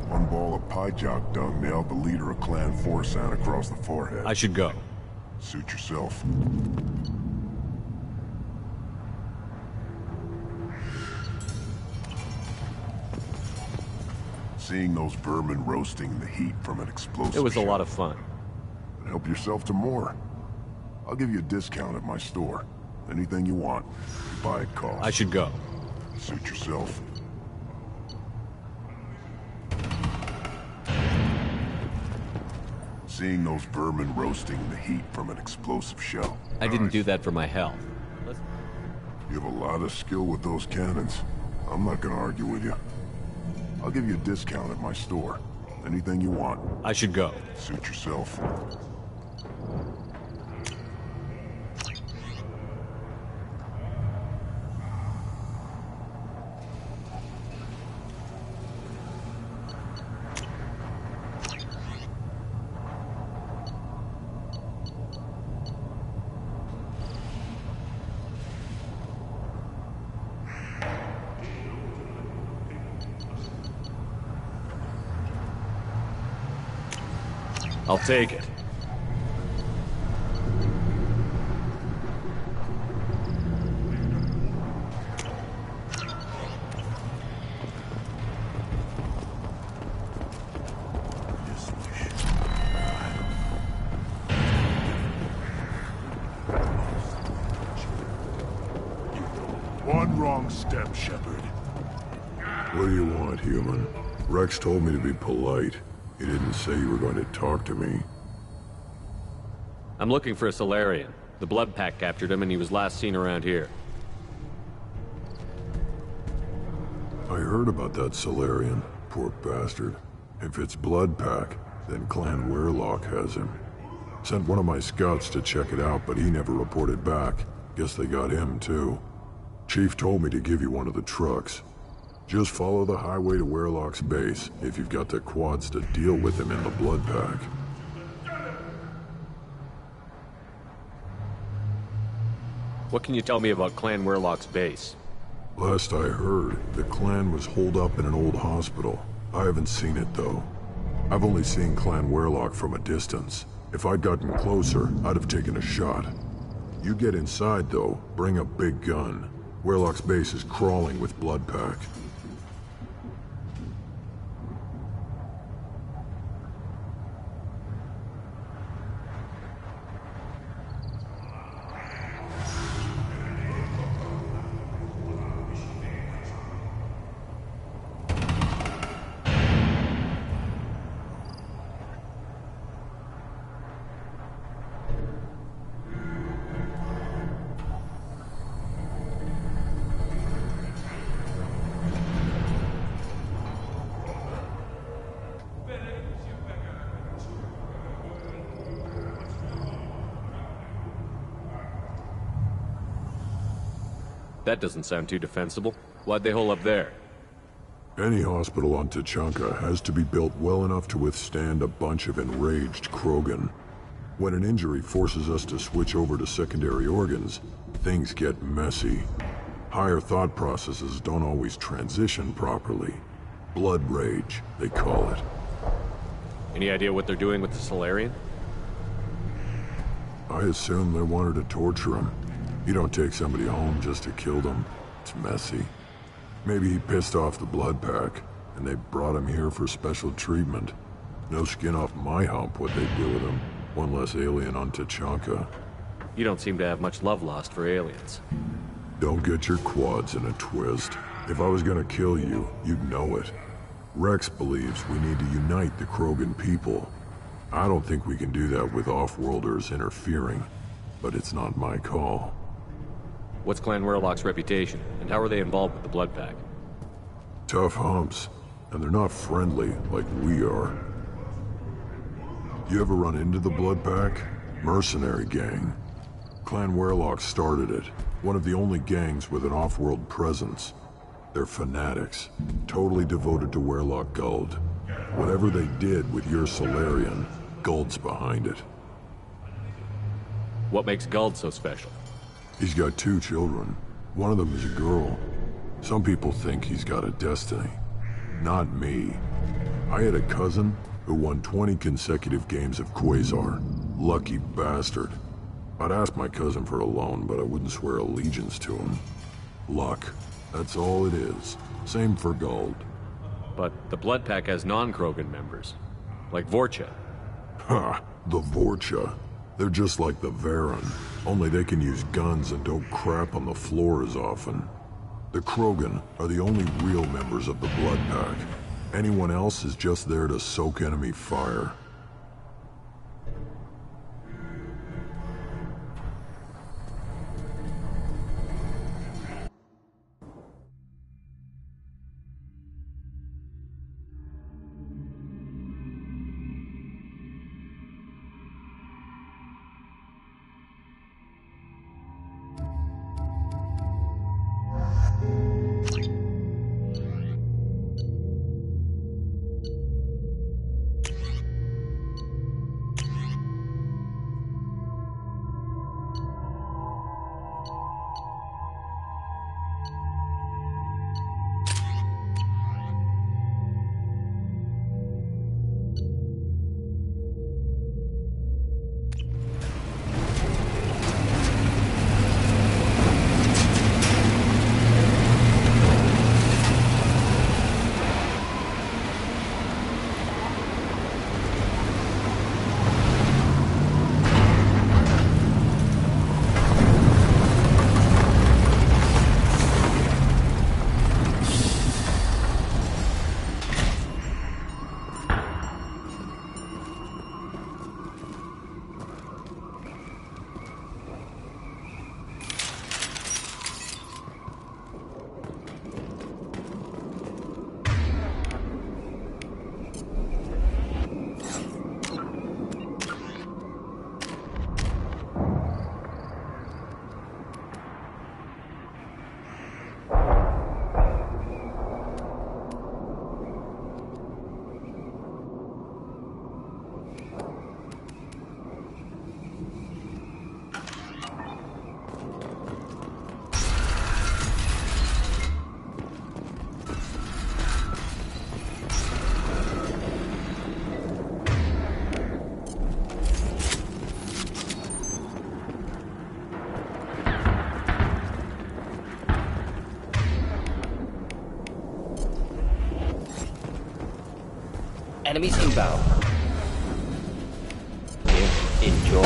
One ball of pyjak dung nailed the leader of Clan Forsan across the forehead. I should go. Suit yourself. Seeing those vermin roasting in the heat from an explosive It was a shell. lot of fun. Help yourself to more. I'll give you a discount at my store. Anything you want. Buy it cost. I should go. Suit yourself. Seeing those vermin roasting in the heat from an explosive shell. I didn't do that for my health. You have a lot of skill with those cannons. I'm not gonna argue with you. I'll give you a discount at my store. Anything you want. I should go. Suit yourself. I'll take it. One wrong step, Shepard. What do you want, human? Rex told me to be polite. He didn't say you were going to talk to me. I'm looking for a Solarian. The Blood Pack captured him and he was last seen around here. I heard about that Solarian. Poor bastard. If it's Blood Pack, then Clan Weirlock has him. Sent one of my scouts to check it out, but he never reported back. Guess they got him, too. Chief told me to give you one of the trucks. Just follow the highway to Weirlock's base, if you've got the quads to deal with him in the Blood Pack. What can you tell me about Clan Weirlock's base? Last I heard, the clan was holed up in an old hospital. I haven't seen it, though. I've only seen Clan Weirlock from a distance. If I'd gotten closer, I'd have taken a shot. You get inside, though, bring a big gun. Weirlock's base is crawling with Blood Pack. That doesn't sound too defensible. Why'd they hole up there? Any hospital on Tuchanka has to be built well enough to withstand a bunch of enraged Krogan. When an injury forces us to switch over to secondary organs, things get messy. Higher thought processes don't always transition properly. Blood rage, they call it. Any idea what they're doing with the Solarian? I assume they wanted to torture him. You don't take somebody home just to kill them. It's messy. Maybe he pissed off the Blood Pack, and they brought him here for special treatment. No skin off my hump what they do with him. One less alien on Tuchanka. You don't seem to have much love lost for aliens. Don't get your quads in a twist. If I was gonna kill you, you'd know it. Rex believes we need to unite the Krogan people. I don't think we can do that with off-worlders interfering, but it's not my call. What's Clan Weirlock's reputation, and how are they involved with the Blood Pack? Tough humps, and they're not friendly like we are. You ever run into the Blood Pack? Mercenary gang. Clan Weirlock started it, one of the only gangs with an off-world presence. They're fanatics, totally devoted to Weirlock Guld. Whatever they did with your Solarian, Guld's behind it. What makes Guld so special? He's got 2 children. One of them is a girl. Some people think he's got a destiny. Not me. I had a cousin who won 20 consecutive games of Quasar. Lucky bastard. I'd ask my cousin for a loan, but I wouldn't swear allegiance to him. Luck. That's all it is. Same for Guld. But the Blood Pack has non-Krogan members, like Vorcha. Ha! The Vorcha. They're just like the Varen, only they can use guns and don't crap on the floor as often. The Krogan are the only real members of the Blood Pack. Anyone else is just there to soak enemy fire. Enemies inbound. Enjoy.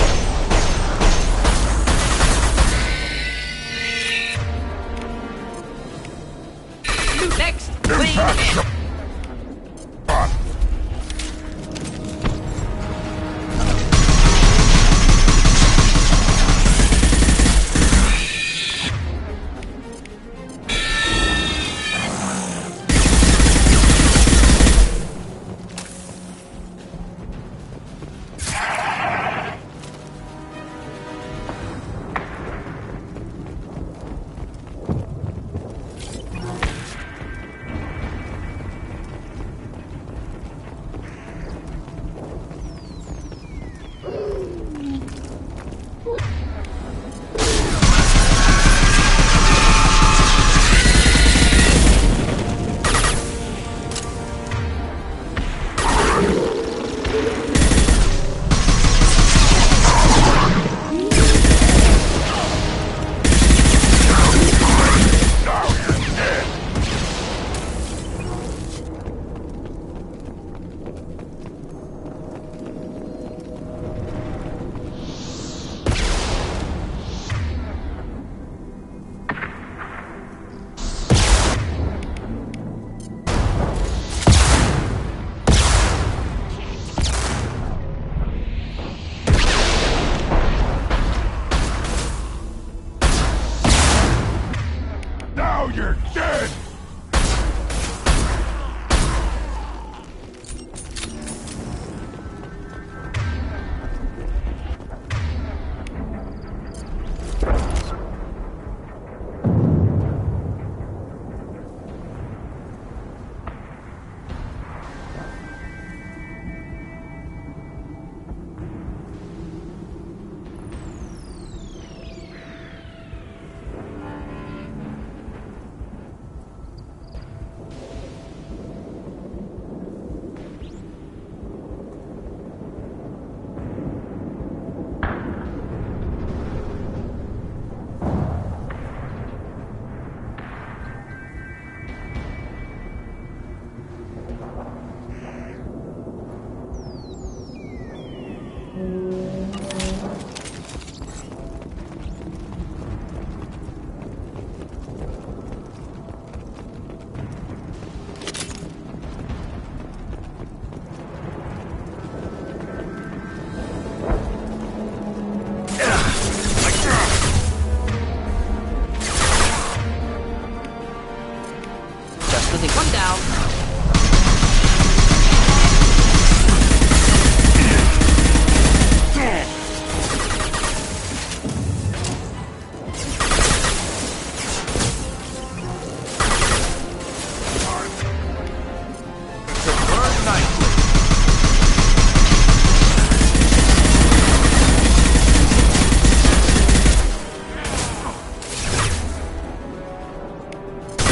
Next, lean in. You're dead! One down.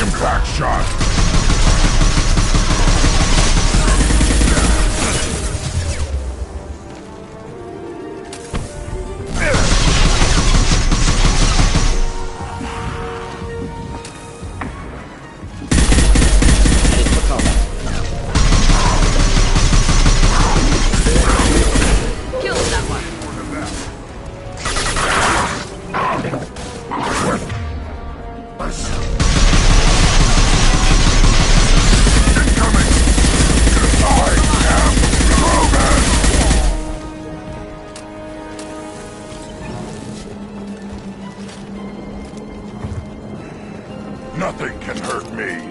Impact shot! Nothing can hurt me.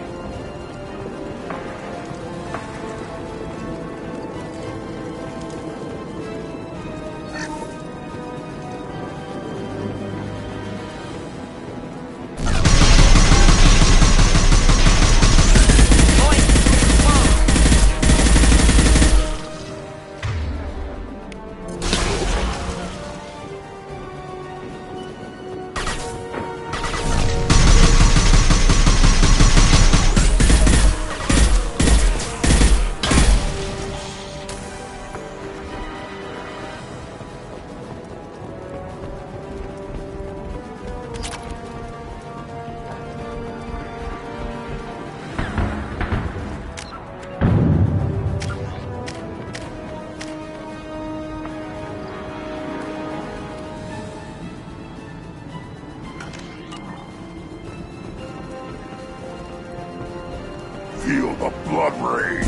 Feel the blood rage!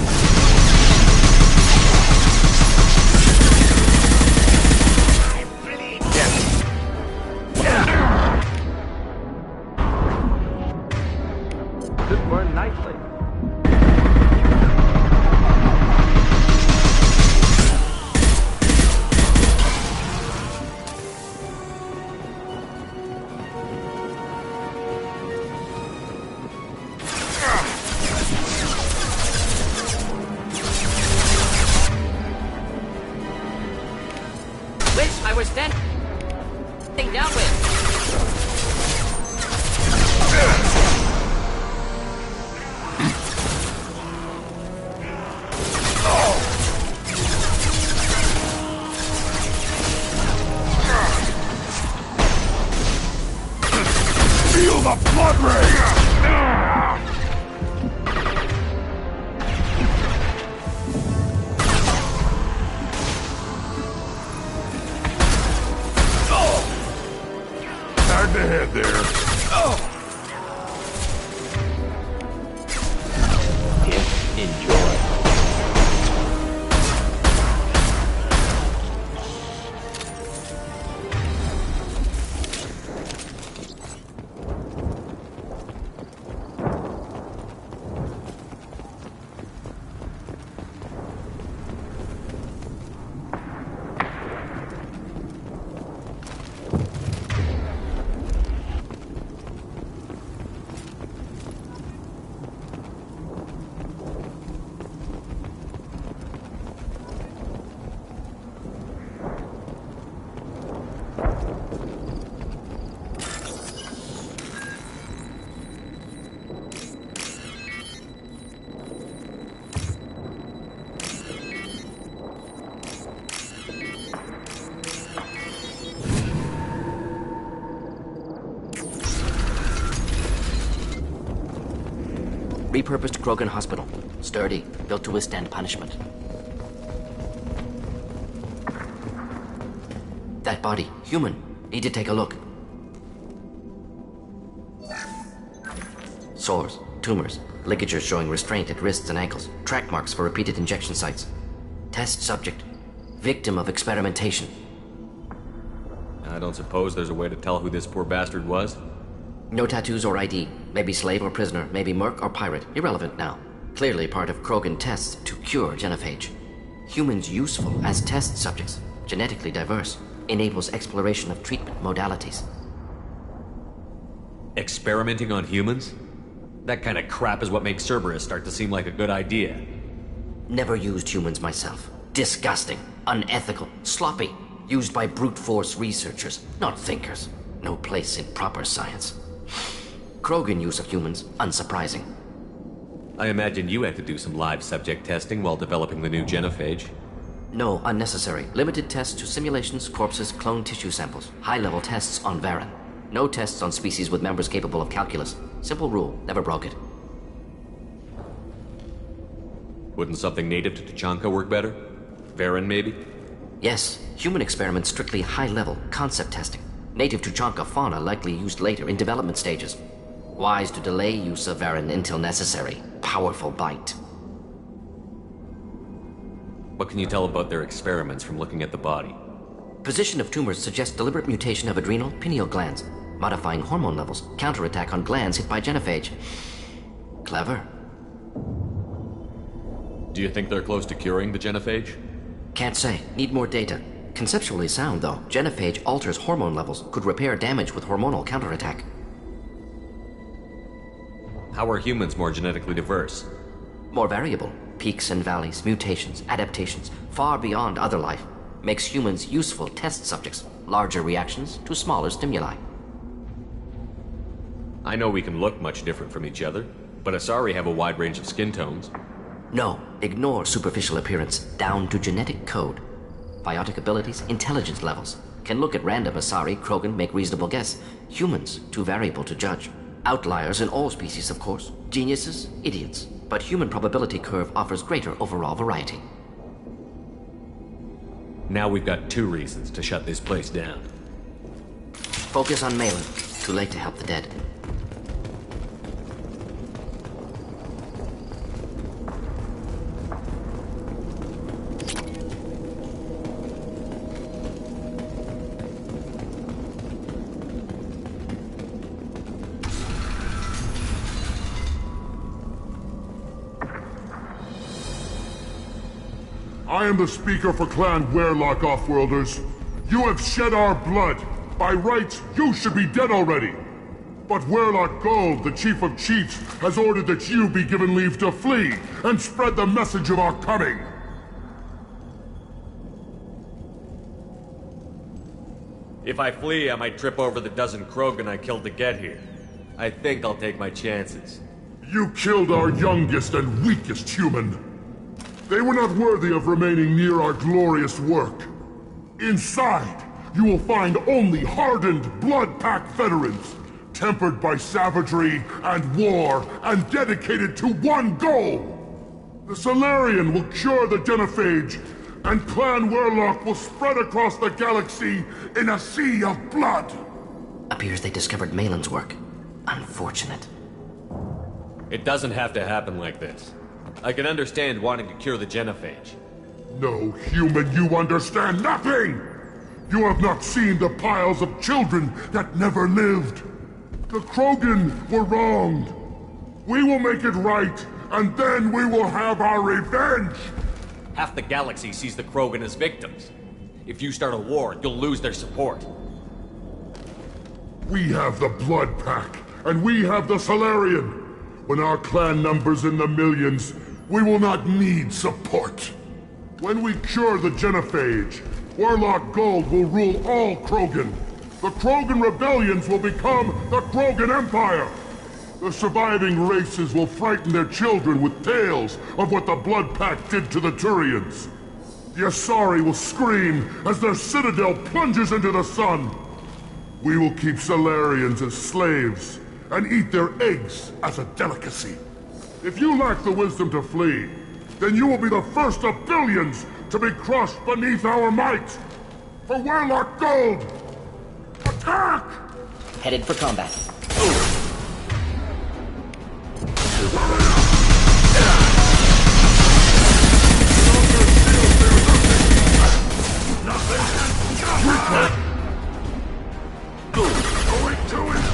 Could burn nicely. Wish I was standing downwind. Feel the blood rage! Hard to head there. Enjoy. Repurposed Krogan Hospital. Sturdy, built to withstand punishment. That body, human. Need to take a look. Sores, tumors, ligatures showing restraint at wrists and ankles, track marks for repeated injection sites. Test subject. Victim of experimentation. I don't suppose there's a way to tell who this poor bastard was? No tattoos or ID. Maybe slave or prisoner, maybe merc or pirate. Irrelevant now. Clearly part of Krogan tests to cure genophage. Humans useful as test subjects. Genetically diverse. Enables exploration of treatment modalities. Experimenting on humans? That kind of crap is what makes Cerberus start to seem like a good idea. Never used humans myself. Disgusting. Unethical. Sloppy. Used by brute force researchers, not thinkers. No place in proper science. Krogan use of humans, unsurprising. I imagine you had to do some live subject testing while developing the new genophage. No, unnecessary. Limited tests to simulations, corpses, cloned tissue samples. High-level tests on Varen. No tests on species with members capable of calculus. Simple rule, never broke it. Wouldn't something native to Tuchanka work better? Varen, maybe? Yes, human experiments strictly high-level, concept testing. Native Tuchanka fauna likely used later in development stages. Wise to delay use of Varen until necessary. Powerful bite. What can you tell about their experiments from looking at the body? Position of tumors suggests deliberate mutation of adrenal, pineal glands, modifying hormone levels, counterattack on glands hit by genophage. Clever. Do you think they're close to curing the genophage? Can't say. Need more data. Conceptually sound, though. Genophage alters hormone levels, could repair damage with hormonal counterattack. How are humans more genetically diverse? More variable. Peaks and valleys, mutations, adaptations, far beyond other life. Makes humans useful test subjects. Larger reactions to smaller stimuli. I know we can look much different from each other, but Asari have a wide range of skin tones. No, ignore superficial appearance, down to genetic code. Biotic abilities, intelligence levels. Can look at random Asari, Krogan, make reasonable guess. Humans, too variable to judge. Outliers in all species, of course. Geniuses, idiots. But human probability curve offers greater overall variety. Now we've got 2 reasons to shut this place down. Focus on Malin. Too late to help the dead. I am the speaker for Clan Werlock, Offworlders. You have shed our blood. By rights, you should be dead already. But Werlock Gold, the Chief of Chiefs, has ordered that you be given leave to flee and spread the message of our coming. If I flee, I might trip over the dozen Krogan I killed to get here. I think I'll take my chances. You killed our youngest and weakest human. They were not worthy of remaining near our glorious work. Inside, you will find only hardened, blood-packed veterans, tempered by savagery and war, and dedicated to one goal. The Solarian will cure the Genophage, and Clan Werlock will spread across the galaxy in a sea of blood. Appears they discovered Malin's work. Unfortunate. It doesn't have to happen like this. I can understand wanting to cure the Genophage. No, human, you understand nothing! You have not seen the piles of children that never lived. The Krogan were wronged. We will make it right, and then we will have our revenge! Half the galaxy sees the Krogan as victims. If you start a war, you'll lose their support. We have the Blood Pack, and we have the Solarian. When our clan numbers in the millions, we will not need support. When we cure the Genophage, Werlock Gold will rule all Krogan. The Krogan rebellions will become the Krogan Empire. The surviving races will frighten their children with tales of what the Blood Pack did to the Turians. The Asari will scream as their citadel plunges into the sun. We will keep Solarians as slaves and eat their eggs as a delicacy. If you lack the wisdom to flee, then you will be the first of billions to be crushed beneath our might. For Werlock Gold, attack! Headed for combat. Going to his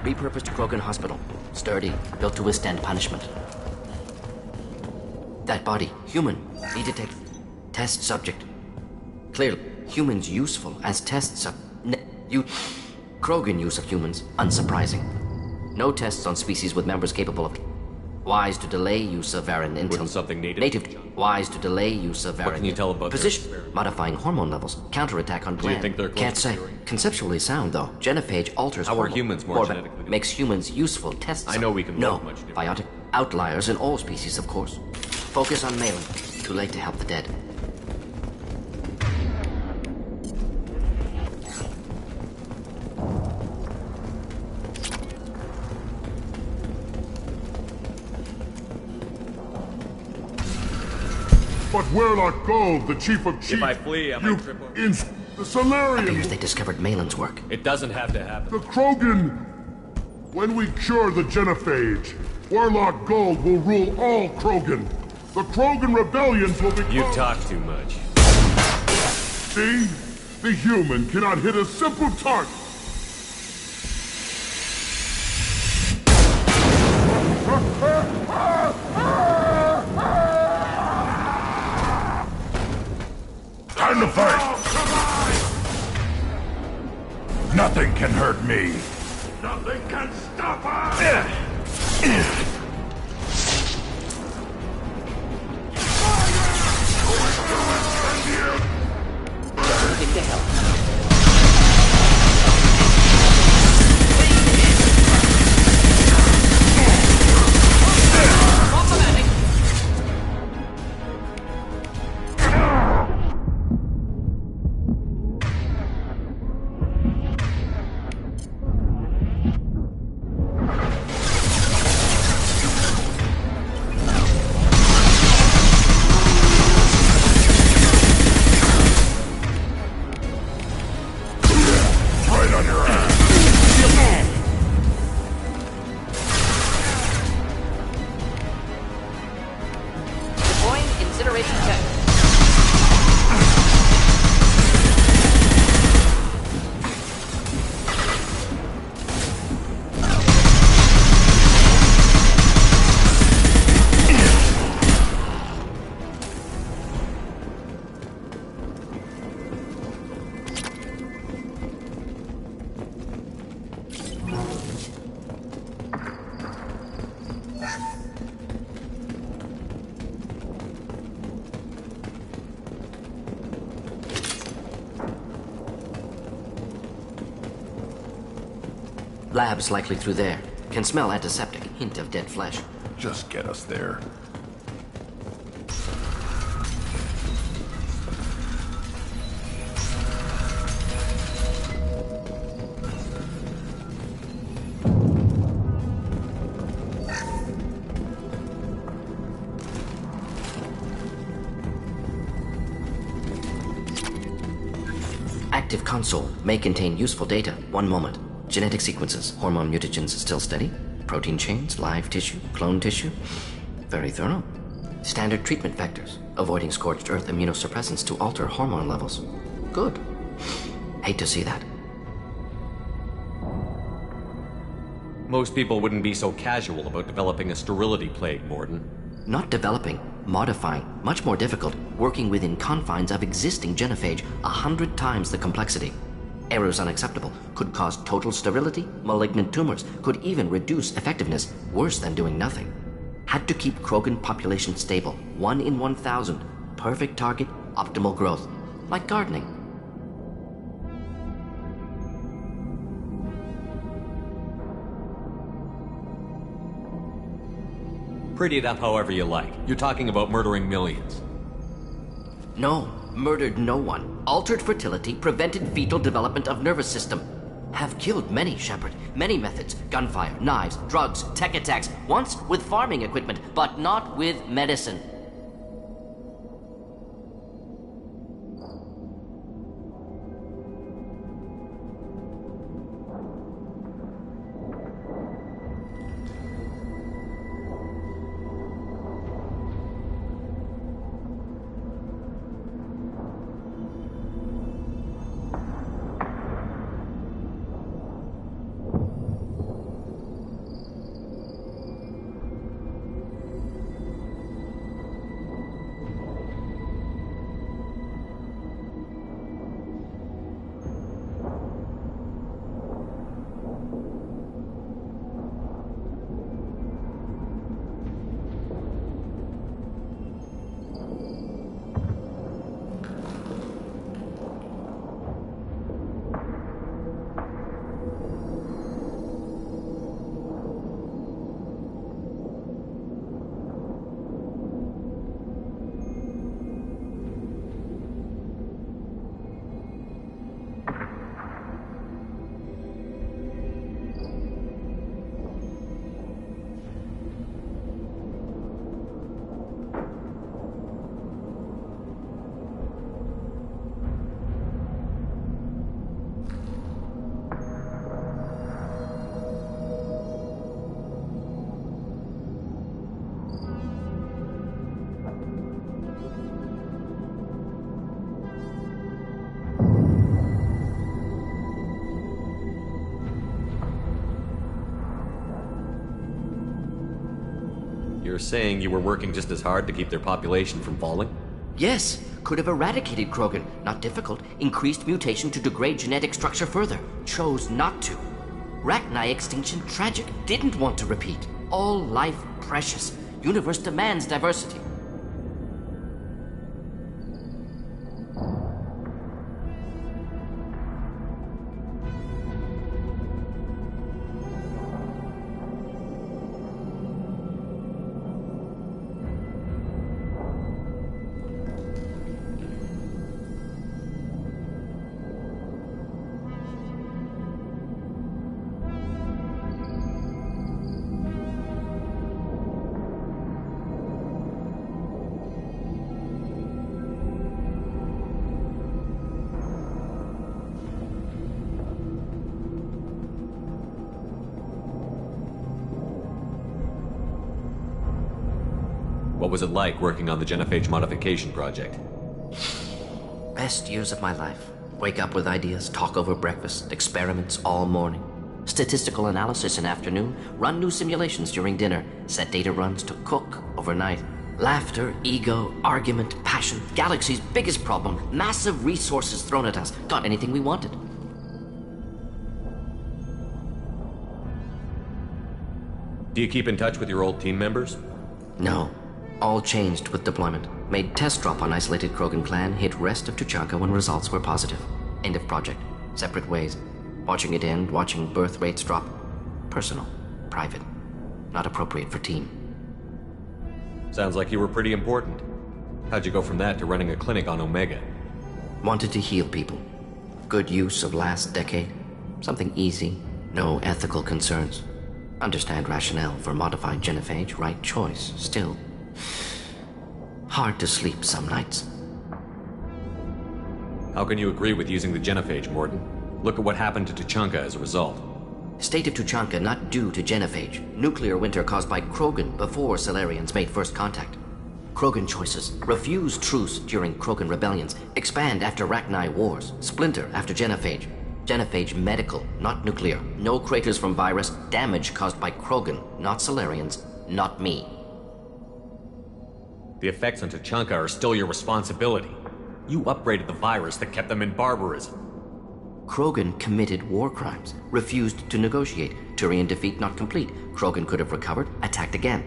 Repurposed Krogan hospital. Sturdy, built to withstand punishment. That body, human, be detected. Test subject. Clearly, humans useful as test Krogan use of humans, unsurprising. No tests on species with members capable of... Wise to delay use of Varan until... something native. Wise to delay use of Varan. What can you tell about position? Modifying hormone levels. Counterattack on plan. Do you think they're close Can't to say. curing? Conceptually sound, though. Genophage alters How are hormone. humans more genetically... Makes humans useful tests. I know we can No. work much different. Biotic outliers in all species, of course. Focus on Malin. Too late to help the dead. But Werlock Gold, the Chief of Chiefs... If I flee, I might trip over... The Solarian... Appears they discovered Malin's work. It doesn't have to happen. The Krogan... When we cure the Genophage, Werlock Gold will rule all Krogan. The Krogan rebellions will become... You talk too much. See? The human cannot hit a simple target. Time to fight! Nothing can hurt me. Nothing can stop us! Moving to help. incineration tech. Lab's likely through there. Can smell antiseptic. Hint of dead flesh. Just get us there. Active console may contain useful data. One moment. Genetic sequences, hormone mutagens still steady. Protein chains, live tissue, clone tissue. Very thorough. Standard treatment vectors, avoiding scorched earth immunosuppressants to alter hormone levels. Good. Hate to see that. Most people wouldn't be so casual about developing a sterility plague, Morden. Not developing, modifying, much more difficult, working within confines of existing genophage, 100 times the complexity. Errors unacceptable, could cause total sterility, malignant tumors, could even reduce effectiveness, worse than doing nothing. Had to keep Krogan population stable, 1 in 1,000. Perfect target, optimal growth. Like gardening. Pretty it up however you like. You're talking about murdering millions. No, murdered no one. Altered fertility, prevented fetal development of nervous system. Have killed many, Shepard. Many methods. Gunfire, knives, drugs, tech attacks. Once with farming equipment, but not with medicine. You're saying you were working just as hard to keep their population from falling? Yes, could have eradicated Krogan. Not difficult. Increased mutation to degrade genetic structure further. Chose not to. Rachni extinction tragic. Didn't want to repeat. All life precious. Universe demands diversity. What was it like working on the genophage modification project? Best years of my life. Wake up with ideas, talk over breakfast, experiments all morning. Statistical analysis in afternoon, run new simulations during dinner, set data runs to cook overnight. Laughter, ego, argument, passion, galaxy's biggest problem, massive resources thrown at us. Got anything we wanted. Do you keep in touch with your old team members? No. All changed with deployment. Made test drop on isolated Krogan clan, hit rest of Tuchanka when results were positive. End of project. Separate ways. Watching it end, watching birth rates drop. Personal. Private. Not appropriate for team. Sounds like you were pretty important. How'd you go from that to running a clinic on Omega? Wanted to heal people. Good use of last decade. Something easy. No ethical concerns. Understand rationale for modified genophage, right choice. Still. Hard to sleep some nights. How can you agree with using the genophage, Morton? Look at what happened to Tuchanka as a result. State of Tuchanka not due to genophage. Nuclear winter caused by Krogan before Salarians made first contact. Krogan choices. Refuse truce during Krogan rebellions. Expand after Rachni wars. Splinter after genophage. Genophage medical, not nuclear. No craters from virus. Damage caused by Krogan, not Salarians, not me. The effects on Tuchanka are still your responsibility. You upgraded the virus that kept them in barbarism. Krogan committed war crimes, refused to negotiate. Turian defeat not complete. Krogan could have recovered, attacked again.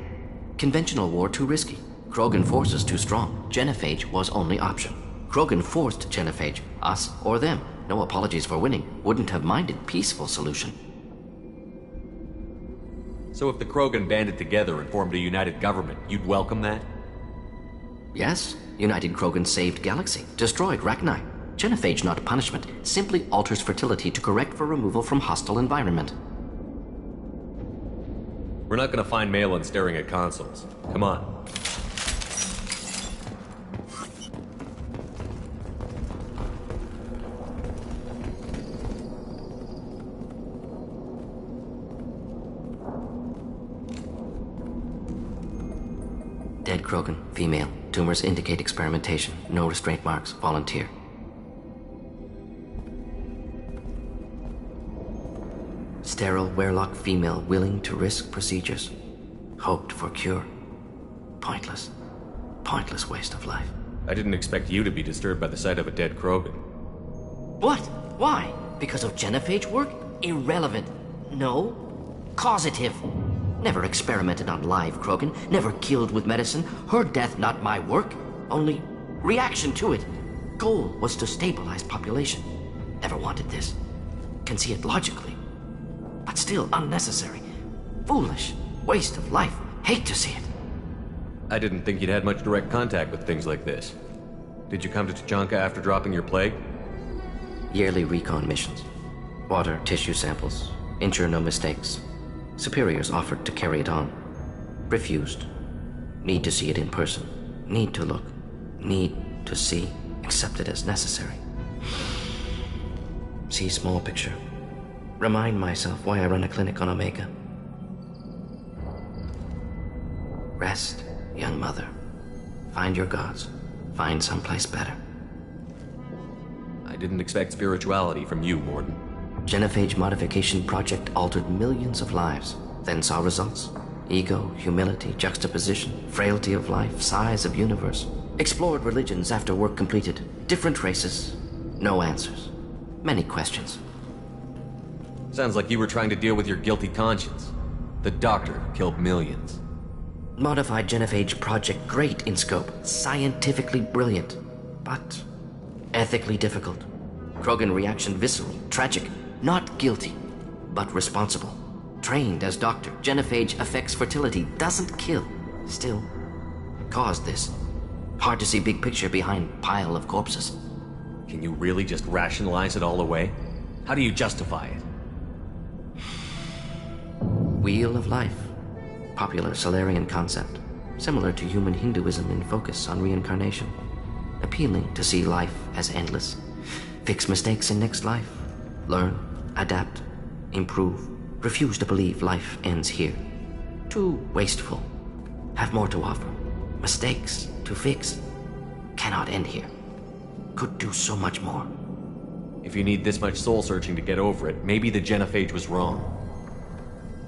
Conventional war too risky. Krogan forces too strong. Genophage was only option. Krogan forced genophage, us or them. No apologies for winning. Wouldn't have minded peaceful solution. So if the Krogan banded together and formed a united government, you'd welcome that? Yes, United Krogan saved Galaxy, destroyed Rachni. Genophage not punishment, simply alters fertility to correct for removal from hostile environment. We're not gonna find Malin staring at consoles. Come on. Dead Krogan, female. Tumors indicate experimentation. No restraint marks. Volunteer. Sterile Werelock female willing to risk procedures. Hoped for cure. Pointless. Pointless waste of life. I didn't expect you to be disturbed by the sight of a dead Krogan. What? Why? Because of genophage work? Irrelevant. No. Causative. Never experimented on live Krogan. Never killed with medicine. Her death not my work. Only reaction to it. Goal was to stabilize population. Never wanted this. Can see it logically. But still unnecessary. Foolish. Waste of life. Hate to see it. I didn't think you'd had much direct contact with things like this. Did you come to Tuchanka after dropping your plague? Yearly recon missions. Water, tissue samples. Ensure no mistakes. Superiors offered to carry it on. Refused. Need to see it in person. Need to look. Need to see. Accept it as necessary. See small picture. Remind myself why I run a clinic on Omega. Rest, young mother. Find your gods. Find someplace better. I didn't expect spirituality from you, Morton. Genophage modification project altered millions of lives, then saw results. Ego, humility, juxtaposition, frailty of life, size of universe. Explored religions after work completed. Different races. No answers. Many questions. Sounds like you were trying to deal with your guilty conscience. The doctor killed millions. Modified genophage project great in scope. Scientifically brilliant. But ethically difficult. Krogan reaction visceral, tragic. Not guilty, but responsible. Trained as doctor, genophage affects fertility, doesn't kill. Still, caused this. Hard to see big picture behind pile of corpses. Can you really just rationalize it all away? How do you justify it? Wheel of life. Popular Salarian concept. Similar to human Hinduism in focus on reincarnation. Appealing to see life as endless. Fix mistakes in next life. Learn, adapt, improve. Refuse to believe life ends here. Too wasteful. Have more to offer. mistakes to fix. Cannot end here. Could do so much more. If you need this much soul-searching to get over it, maybe the genophage was wrong.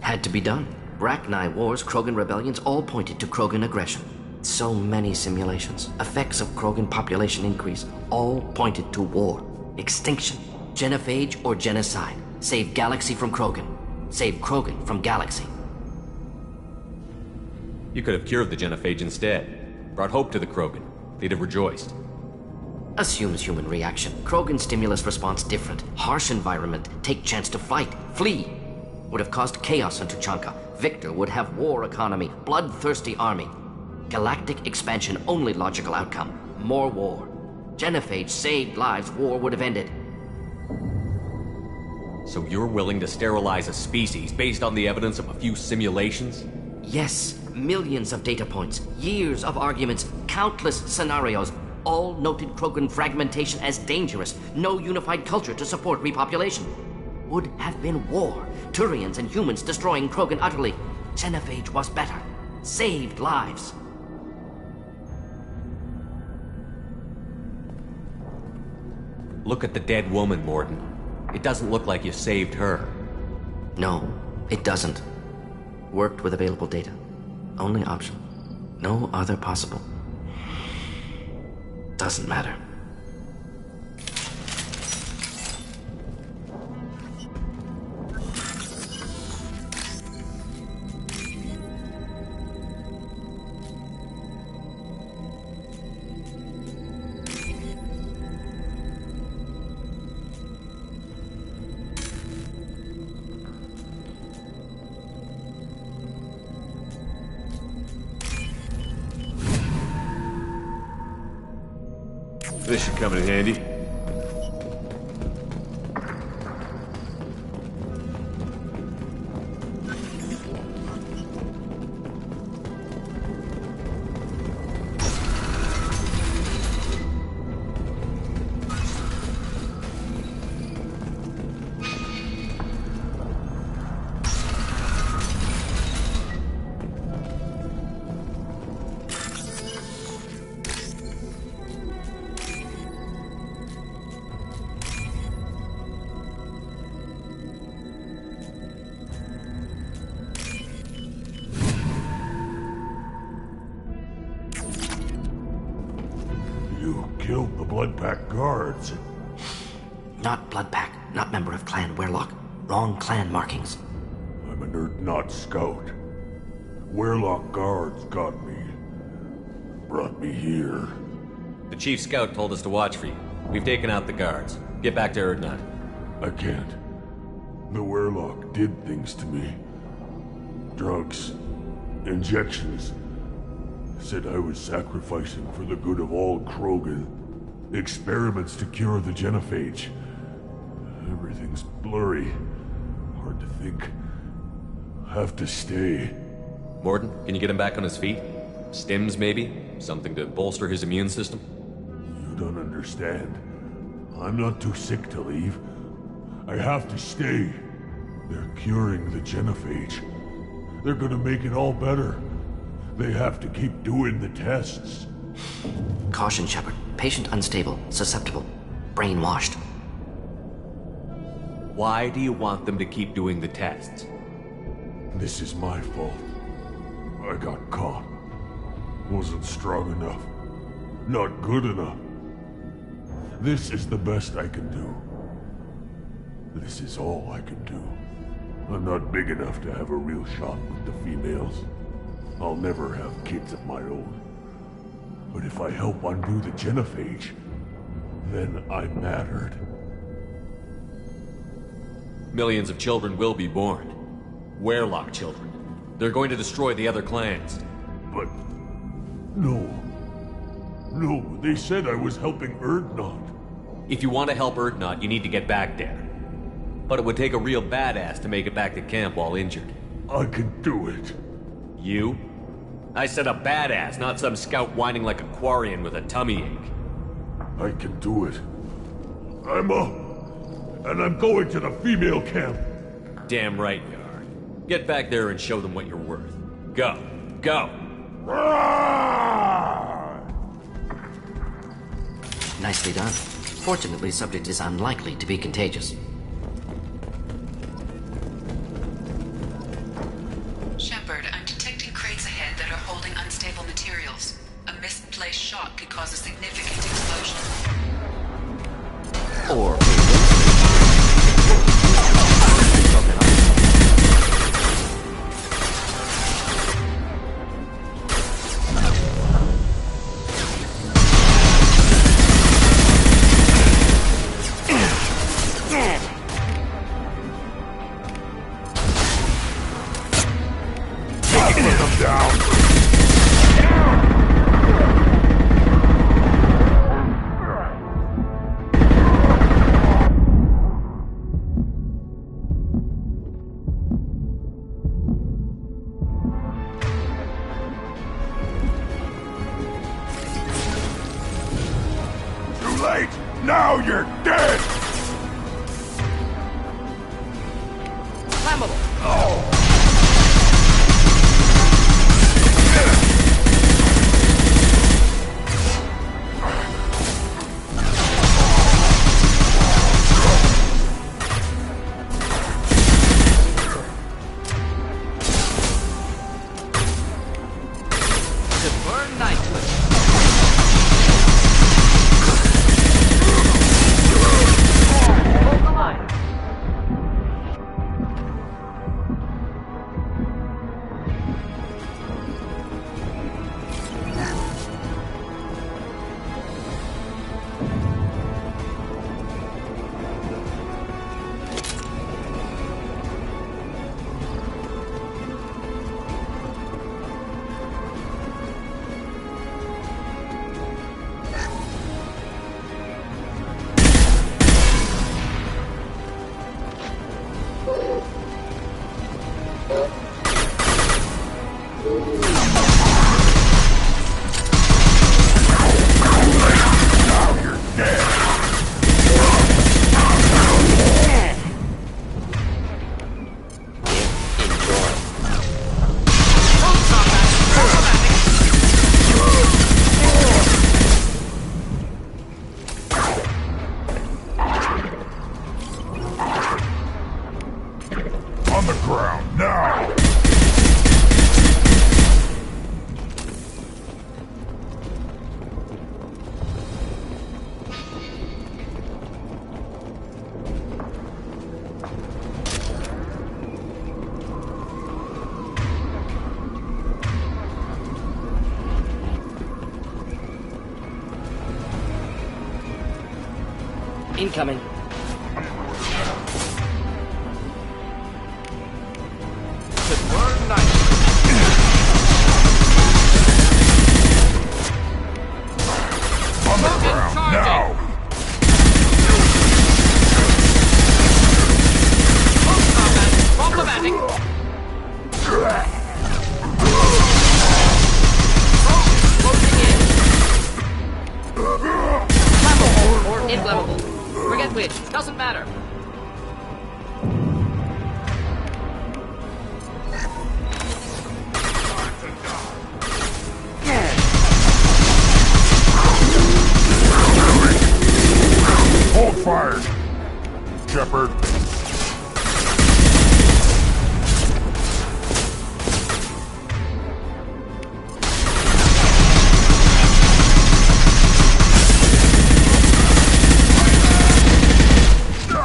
Had to be done. Rachni wars, Krogan rebellions, all pointed to Krogan aggression. So many simulations, effects of Krogan population increase, all pointed to war, extinction, genophage or genocide. Save galaxy from Krogan. Save Krogan from galaxy. You could have cured the genophage instead. Brought hope to the Krogan. They'd have rejoiced. Assumes human reaction. Krogan stimulus response different. Harsh environment. Take chance to fight. Flee. Would have caused chaos in Tuchanka. Victor would have war economy. Bloodthirsty army. Galactic expansion only logical outcome. More war. Genophage saved lives. War would have ended. So you're willing to sterilize a species based on the evidence of a few simulations? Yes. Millions of data points. Years of arguments. Countless scenarios. All noted Krogan fragmentation as dangerous. No unified culture to support repopulation. Would have been war. Turians and humans destroying Krogan utterly. Genophage was better. Saved lives. Look at the dead woman, Mordin. It doesn't look like you saved her. No, it doesn't. Worked with available data. Only option. No other possible. Doesn't matter. This should come in handy. Killed the Bloodpack guards. Not Bloodpack, not member of Clan Werlock. Wrong clan markings. I'm an Urdnot scout. Werlock guards got me. Brought me here. The chief scout told us to watch for you. We've taken out the guards. Get back to Urdnot. I can't. The Werlock did things to me. Drugs. Injections. Said I was sacrificing for the good of all Krogan. Experiments to cure the genophage. Everything's blurry. Hard to think. Have to stay. Mordin, can you get him back on his feet? Stims, maybe? Something to bolster his immune system? You don't understand. I'm not too sick to leave. I have to stay. They're curing the genophage. They're gonna make it all better. They have to keep doing the tests. Caution, Shepard. Patient unstable, susceptible, brainwashed. Why do you want them to keep doing the tests? This is my fault. I got caught. Wasn't strong enough. Not good enough. This is the best I can do. This is all I can do. I'm not big enough to have a real shot with the females. I'll never have kids of my own. But if I help undo the genophage, then I mattered. Millions of children will be born. Werlock children. They're going to destroy the other clans. But... no. No, they said I was helping Urdnot. If you want to help Urdnot, you need to get back there. But it would take a real badass to make it back to camp while injured. I can do it. You? I said a badass, not some scout whining like a Quarian with a tummy ache. I can do it. I'm up. And I'm going to the female camp. Damn right you are. Get back there and show them what you're worth. Go. Go! Ah! Nicely done. Fortunately, the subject is unlikely to be contagious. Shepard, I'm detecting crates ahead that are holding unstable materials. A misplaced shock could cause a significant explosion. Or... Now you're dead! Flammable! Oh! To burn nicely! On the ground, now! Incoming. To burn nicely. On the ground, now! Close combat. Problematic. Closing in. Flammable or inflammable. Forget which. Doesn't matter. Hold fire! Shepard.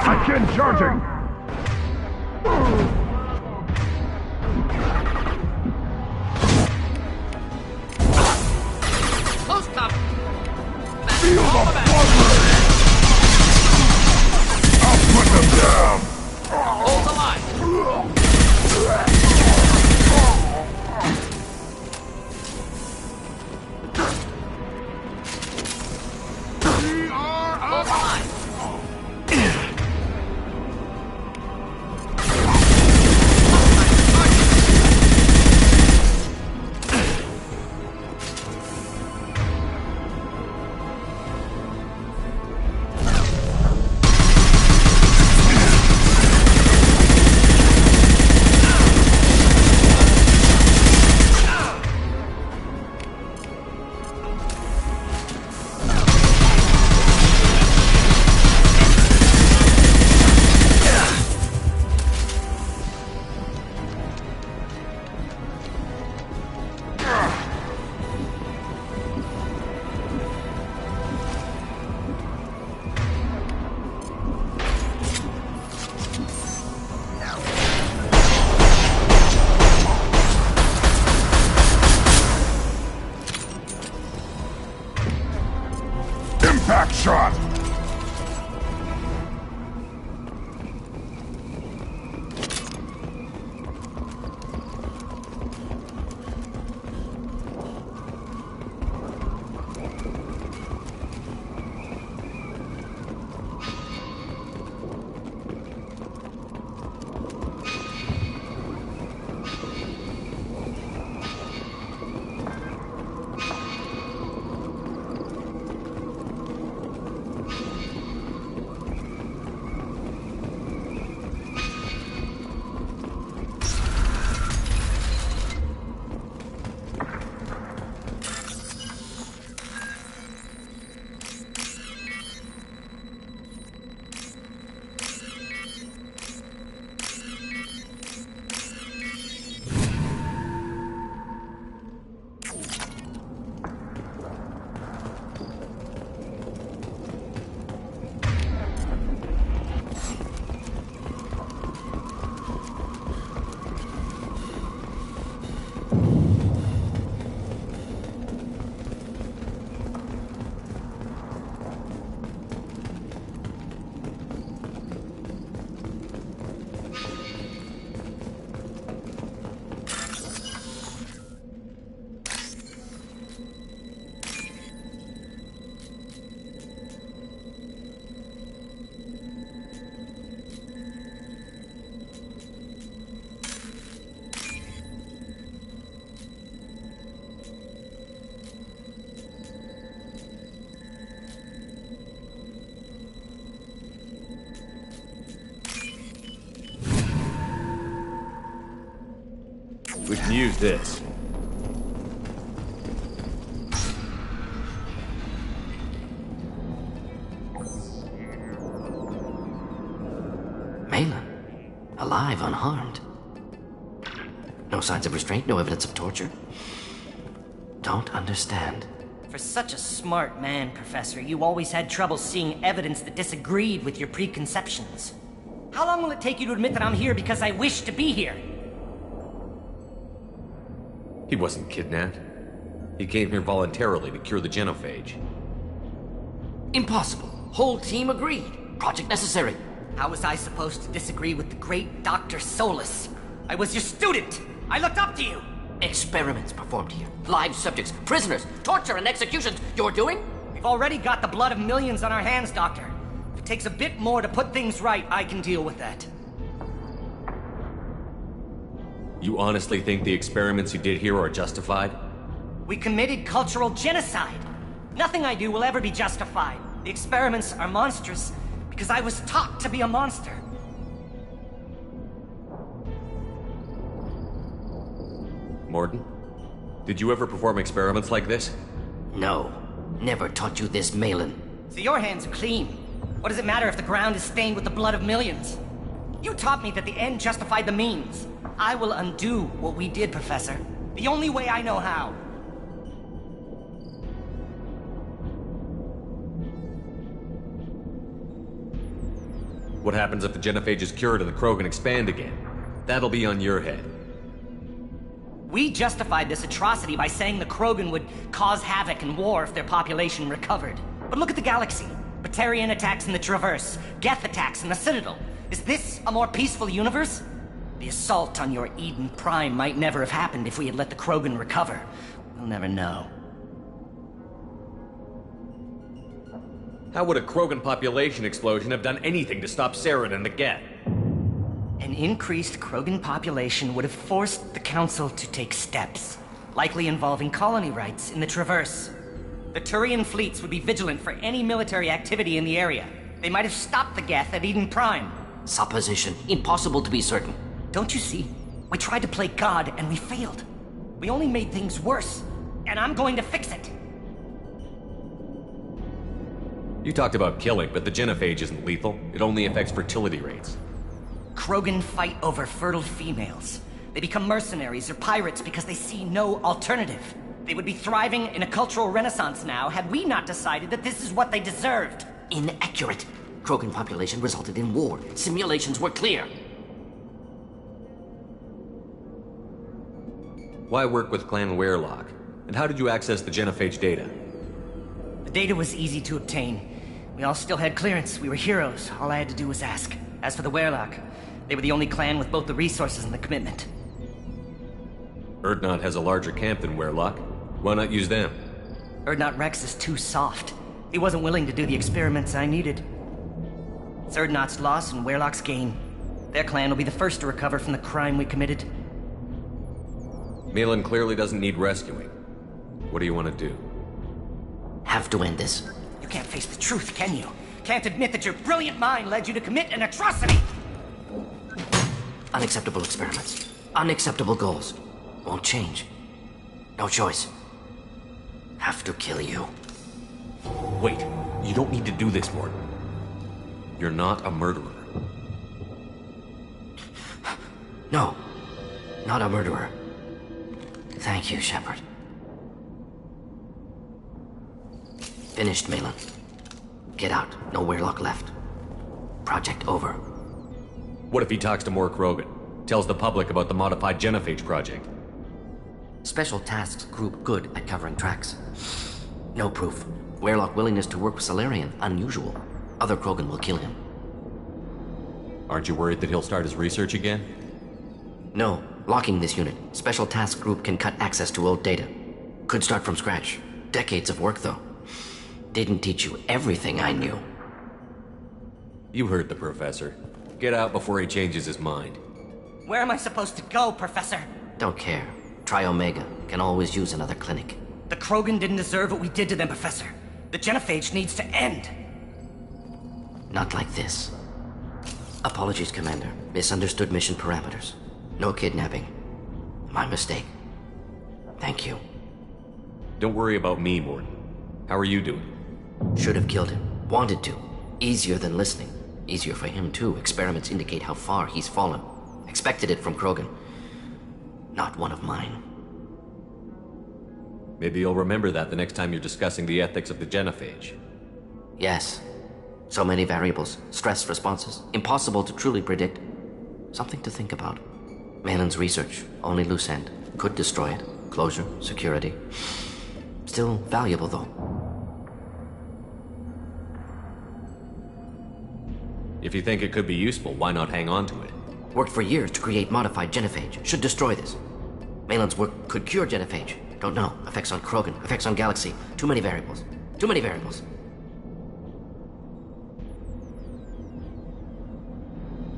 Again charging! Close combat. Feel the blood! I'll put them down! Impact shot! We can use this. Malin, alive, unharmed. No signs of restraint, no evidence of torture. Don't understand. For such a smart man, Professor, you always had trouble seeing evidence that disagreed with your preconceptions. How long will it take you to admit that I'm here because I wish to be here? He wasn't kidnapped. He came here voluntarily to cure the genophage. Impossible. Whole team agreed. Project necessary. How was I supposed to disagree with the great Dr. Solus? I was your student! I looked up to you! Experiments performed here. Live subjects, prisoners, torture and executions. You're doing? We've already got the blood of millions on our hands, Doctor. If it takes a bit more to put things right, I can deal with that. You honestly think the experiments you did here are justified? We committed cultural genocide. Nothing I do will ever be justified. The experiments are monstrous because I was taught to be a monster. Mordin, did you ever perform experiments like this? No. Never taught you this, Malin. So your hands are clean. What does it matter if the ground is stained with the blood of millions? You taught me that the end justified the means. I will undo what we did, Professor. The only way I know how. What happens if the genophage is cured and the Krogan expand again? That'll be on your head. We justified this atrocity by saying the Krogan would cause havoc and war if their population recovered. But look at the galaxy. Batarian attacks in the Traverse, Geth attacks in the Citadel. Is this a more peaceful universe? The assault on your Eden Prime might never have happened if we had let the Krogan recover. We'll never know. How would a Krogan population explosion have done anything to stop Saren and the Geth? An increased Krogan population would have forced the Council to take steps, likely involving colony rights in the Traverse. The Turian fleets would be vigilant for any military activity in the area. They might have stopped the Geth at Eden Prime. Supposition. Impossible to be certain. Don't you see? We tried to play God and we failed. We only made things worse, and I'm going to fix it. You talked about killing, but the genophage isn't lethal. It only affects fertility rates. Krogan fight over fertile females. They become mercenaries or pirates because they see no alternative. They would be thriving in a cultural renaissance now had we not decided that this is what they deserved. Inaccurate. Krogan population resulted in war. Simulations were clear. Why work with Clan Weirlock? And how did you access the genophage data? The data was easy to obtain. We all still had clearance. We were heroes. All I had to do was ask. As for the Werlock, they were the only clan with both the resources and the commitment. Urdnot has a larger camp than Werlock. Why not use them? Urdnot Rex is too soft. He wasn't willing to do the experiments I needed. It's Urdnot's loss and Werlock's gain. Their clan will be the first to recover from the crime we committed. Malin clearly doesn't need rescuing. What do you want to do? Have to end this. You can't face the truth, can you? Can't admit that your brilliant mind led you to commit an atrocity! Unacceptable experiments. Unacceptable goals. Won't change. No choice. Have to kill you. Wait, you don't need to do this, Morton. You're not a murderer. No. Not a murderer. Thank you, Shepard. Finished, Malin. Get out. No Werlock left. Project over. What if he talks to more Krogan? Tells the public about the modified genophage project? Special Tasks Group good at covering tracks. No proof. Werlock willingness to work with Salarian, unusual. Other Krogan will kill him. Aren't you worried that he'll start his research again? No. Locking this unit. Special Task Group can cut access to old data. Could start from scratch. Decades of work, though. Didn't teach you everything I knew. You heard the professor. Get out before he changes his mind. Where am I supposed to go, Professor? Don't care. Try Omega. Can always use another clinic. The Krogan didn't deserve what we did to them, Professor. The genophage needs to end. Not like this. Apologies, Commander. Misunderstood mission parameters. No kidnapping. My mistake. Thank you. Don't worry about me, Morton. How are you doing? Should have killed him. Wanted to. Easier than listening. Easier for him, too. Experiments indicate how far he's fallen. Expected it from Krogan. Not one of mine. Maybe you'll remember that the next time you're discussing the ethics of the genophage. Yes. So many variables. Stress responses. Impossible to truly predict. Something to think about. Malin's research. Only loose end. Could destroy it. Closure. Security. Still valuable, though. If you think it could be useful, why not hang on to it? Worked for years to create modified genophage. Should destroy this. Malin's work could cure genophage. Don't know. Effects on Krogan. Effects on Galaxy. Too many variables. Too many variables.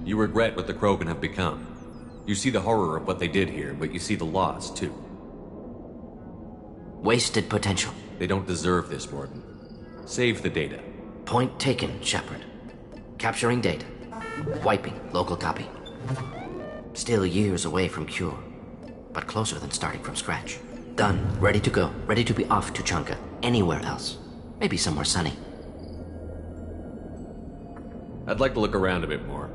You regret what the Krogan have become. You see the horror of what they did here, but you see the loss, too. Wasted potential. They don't deserve this, Morton. Save the data. Point taken, Shepard. Capturing data. Wiping local copy. Still years away from cure, but closer than starting from scratch. Done. Ready to go. Ready to be off to Chanka. Anywhere else. Maybe somewhere sunny. I'd like to look around a bit more.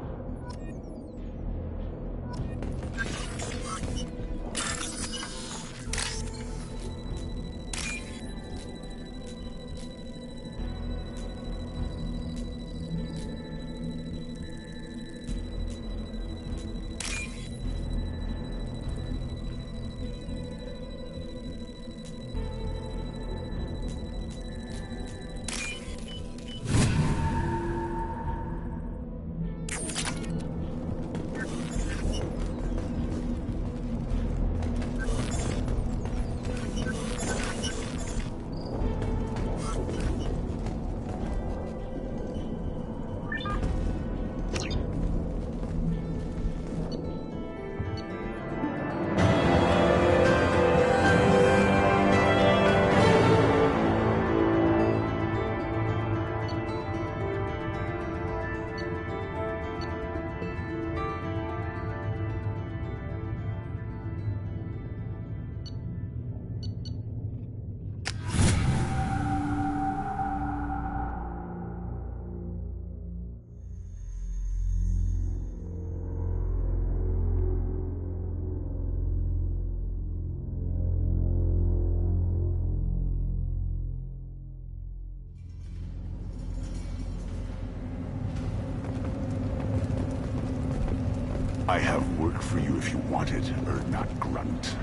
I have work for you if you want it, Urdnot Grunt.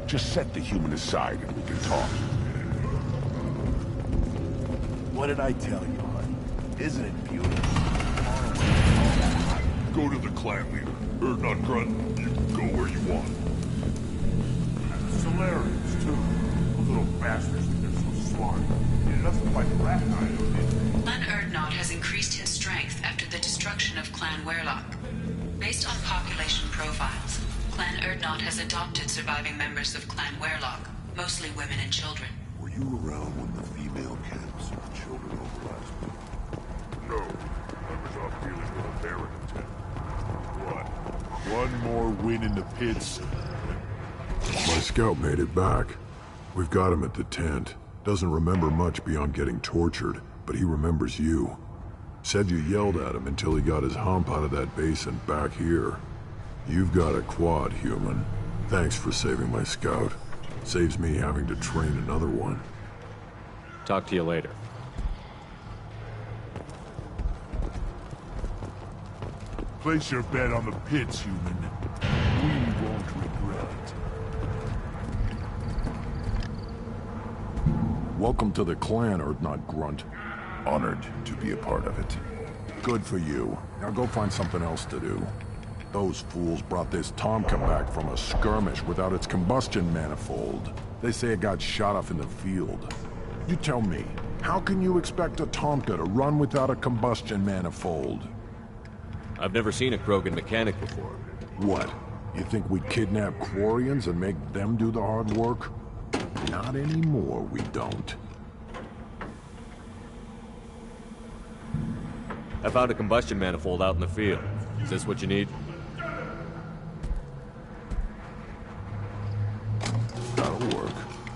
Just set the human aside and we can talk. What did I tell you, honey? Isn't it beautiful? Go to the clan leader. Or not Grunt. You can go where you want. Solarians, too. Those little bastards think they're so smart. Needed us to fight the rat guy, don't they? Clan Erdnot has increased in strength after the destruction of Clan Werlock. Based on population profiles, Clan Erdnot has adopted surviving members of Clan Werlock, mostly women and children. Were you around when the female camps and the children overlapped? No. I was off dealing with a Baron tent. What? One more win in the pits. My scout made it back. We've got him at the tent. Doesn't remember much beyond getting tortured, but he remembers you. Said you yelled at him until he got his hump out of that base and back here. You've got a quad, human. Thanks for saving my scout. Saves me having to train another one. Talk to you later. Place your bet on the pits, human. We won't regret it. Welcome to the clan, Erdnot Grunt. Honored to be a part of it. Good for you. Now go find something else to do. Those fools brought this Tomka back from a skirmish without its combustion manifold. They say it got shot off in the field. You tell me, how can you expect a Tomka to run without a combustion manifold? I've never seen a Krogan mechanic before. What? You think we kidnap Quarians and make them do the hard work? Not anymore, we don't. I found a combustion manifold out in the field. Is this what you need? That'll work.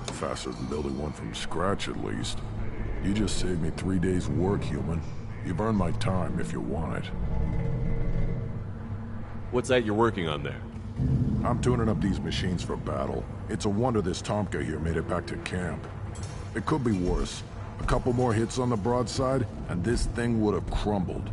Faster than building one from scratch, at least. You just saved me 3 days' work, human. You've earned my time if you want it. What's that you're working on there? I'm tuning up these machines for battle. It's a wonder this Tomka here made it back to camp. It could be worse. A couple more hits on the broadside, and this thing would have crumbled.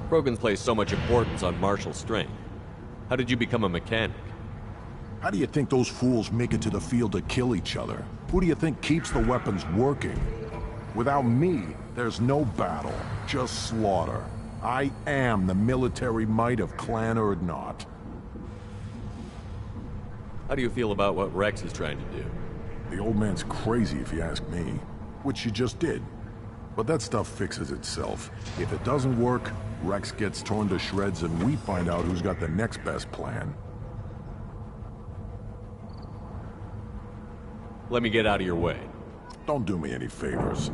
Krogans place so much importance on martial strength. How did you become a mechanic? How do you think those fools make it to the field to kill each other? Who do you think keeps the weapons working? Without me, there's no battle, just slaughter. I am the military might of Clan Erdnot. How do you feel about what Rex is trying to do? The old man's crazy if you ask me, which you just did. But that stuff fixes itself. If it doesn't work, Rex gets torn to shreds and we find out who's got the next best plan. Let me get out of your way. Don't do me any favors.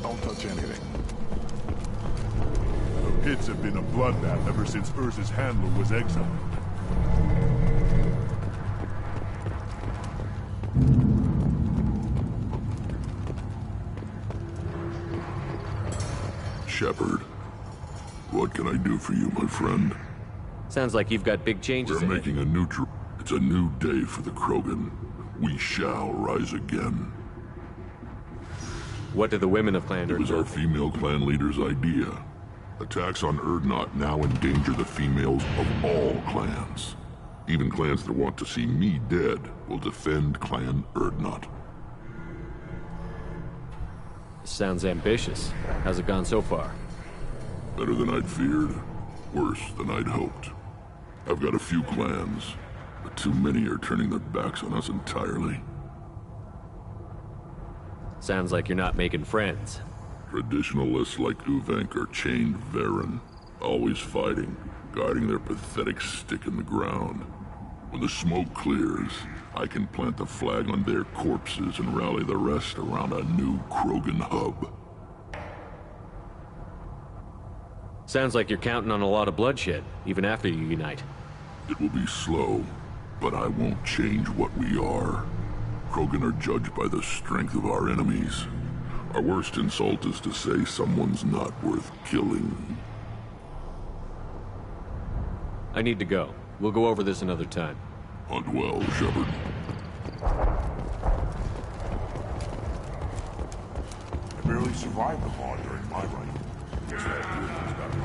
Don't touch anything. The pits have been a bloodbath ever since Urza's handler was exiled. Shepard, what can I do for you, my friend? Sounds like you've got big changes We're ahead. making a neutral. It's a new day for the Krogan. We shall rise again. What do the women of Clan It was our Erdnot? female clan leader's idea. Attacks on Urdnot now endanger the females of all clans. Even clans that want to see me dead will defend Clan Urdnot. Sounds ambitious. How's it gone so far? Better than I'd feared. Worse than I'd hoped. I've got a few clans, but too many are turning their backs on us entirely. Sounds like you're not making friends. Traditionalists like Uvenk are chained Varen, always fighting, guarding their pathetic stick in the ground. When the smoke clears, I can plant the flag on their corpses and rally the rest around a new Krogan hub. Sounds like you're counting on a lot of bloodshed, even after you unite. It will be slow, but I won't change what we are. Krogan are judged by the strength of our enemies. Our worst insult is to say someone's not worth killing. I need to go. We'll go over this another time. Hunt well, Shepard. I barely survived the fall during my reign. Guess that Woodman's got me.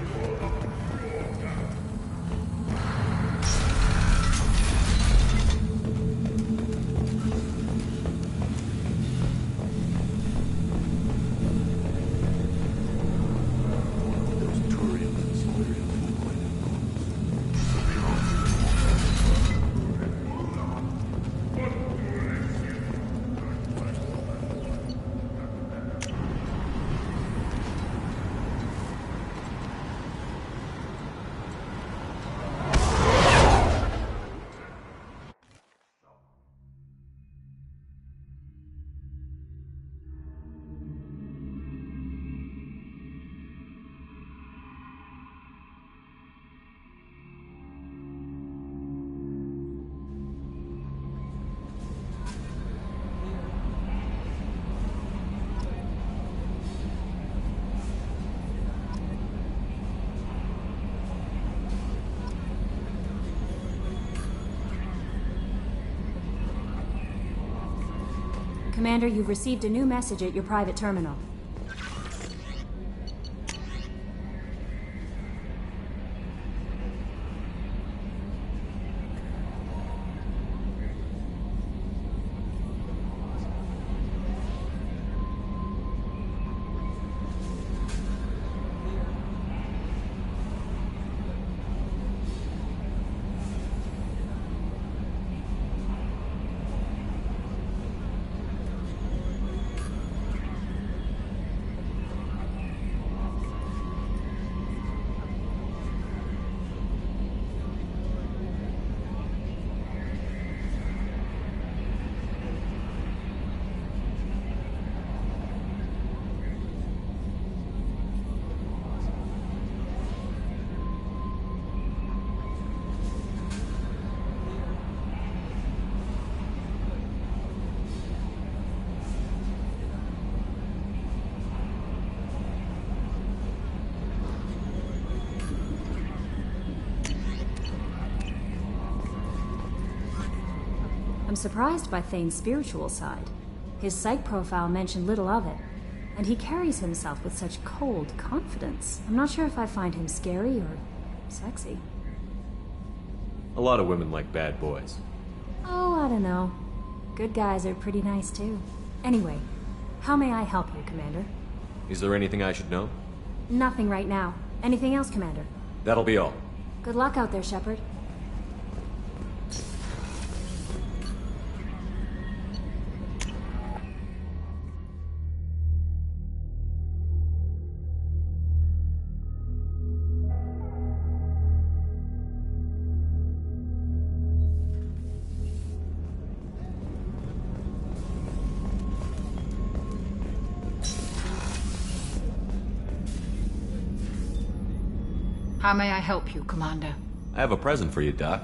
Commander, you've received a new message at your private terminal. I'm surprised by Thane's spiritual side. His psych profile mentioned little of it, and he carries himself with such cold confidence. I'm not sure if I find him scary or sexy. A lot of women like bad boys. Oh, I don't know. Good guys are pretty nice too. Anyway, how may I help you, Commander? Is there anything I should know? Nothing right now. Anything else, Commander? That'll be all. Good luck out there, Shepard. How may I help you, Commander? I have a present for you, Doc.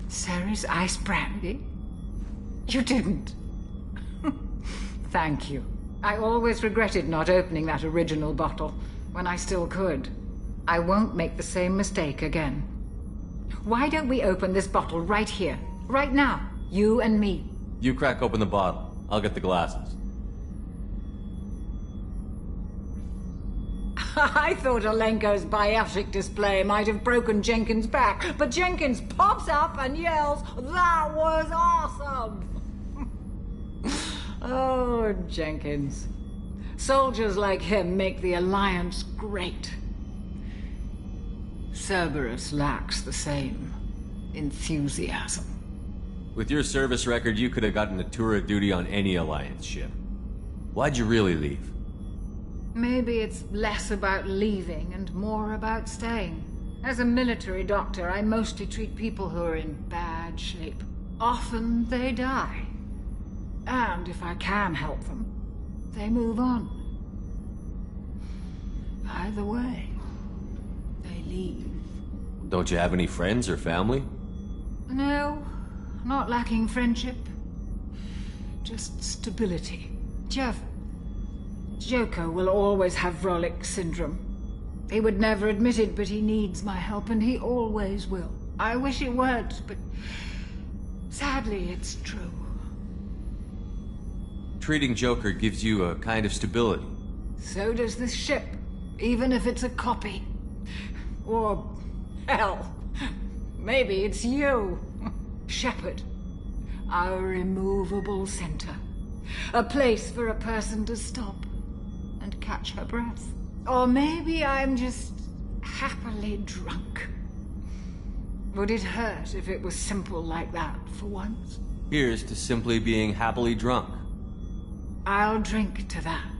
Sarah's ice brandy? You didn't. Thank you. I always regretted not opening that original bottle when I still could. I won't make the same mistake again. Why don't we open this bottle right here, right now, you and me? You crack open the bottle. I'll get the glasses. I thought Alenko's biotic display might have broken Jenkins' back, but Jenkins pops up and yells, "That was awesome!" Oh, Jenkins. Soldiers like him make the Alliance great. Cerberus lacks the same enthusiasm. With your service record, you could have gotten a tour of duty on any Alliance ship. Why'd you really leave? Maybe it's less about leaving and more about staying. As a military doctor, I mostly treat people who are in bad shape. Often they die. And if I can help them, they move on. Either way, they leave. Don't you have any friends or family? No, not lacking friendship. Just stability. Jeff, Joker will always have Vrolik syndrome. He would never admit it, but he needs my help, and he always will. I wish it weren't, but sadly it's true. Treating Joker gives you a kind of stability. So does this ship, even if it's a copy. Or, hell, maybe it's you, Shepard. Our immovable center. A place for a person to stop and catch her breath. Or maybe I'm just happily drunk. Would it hurt if it was simple like that for once? Here's to simply being happily drunk. I'll drink to that.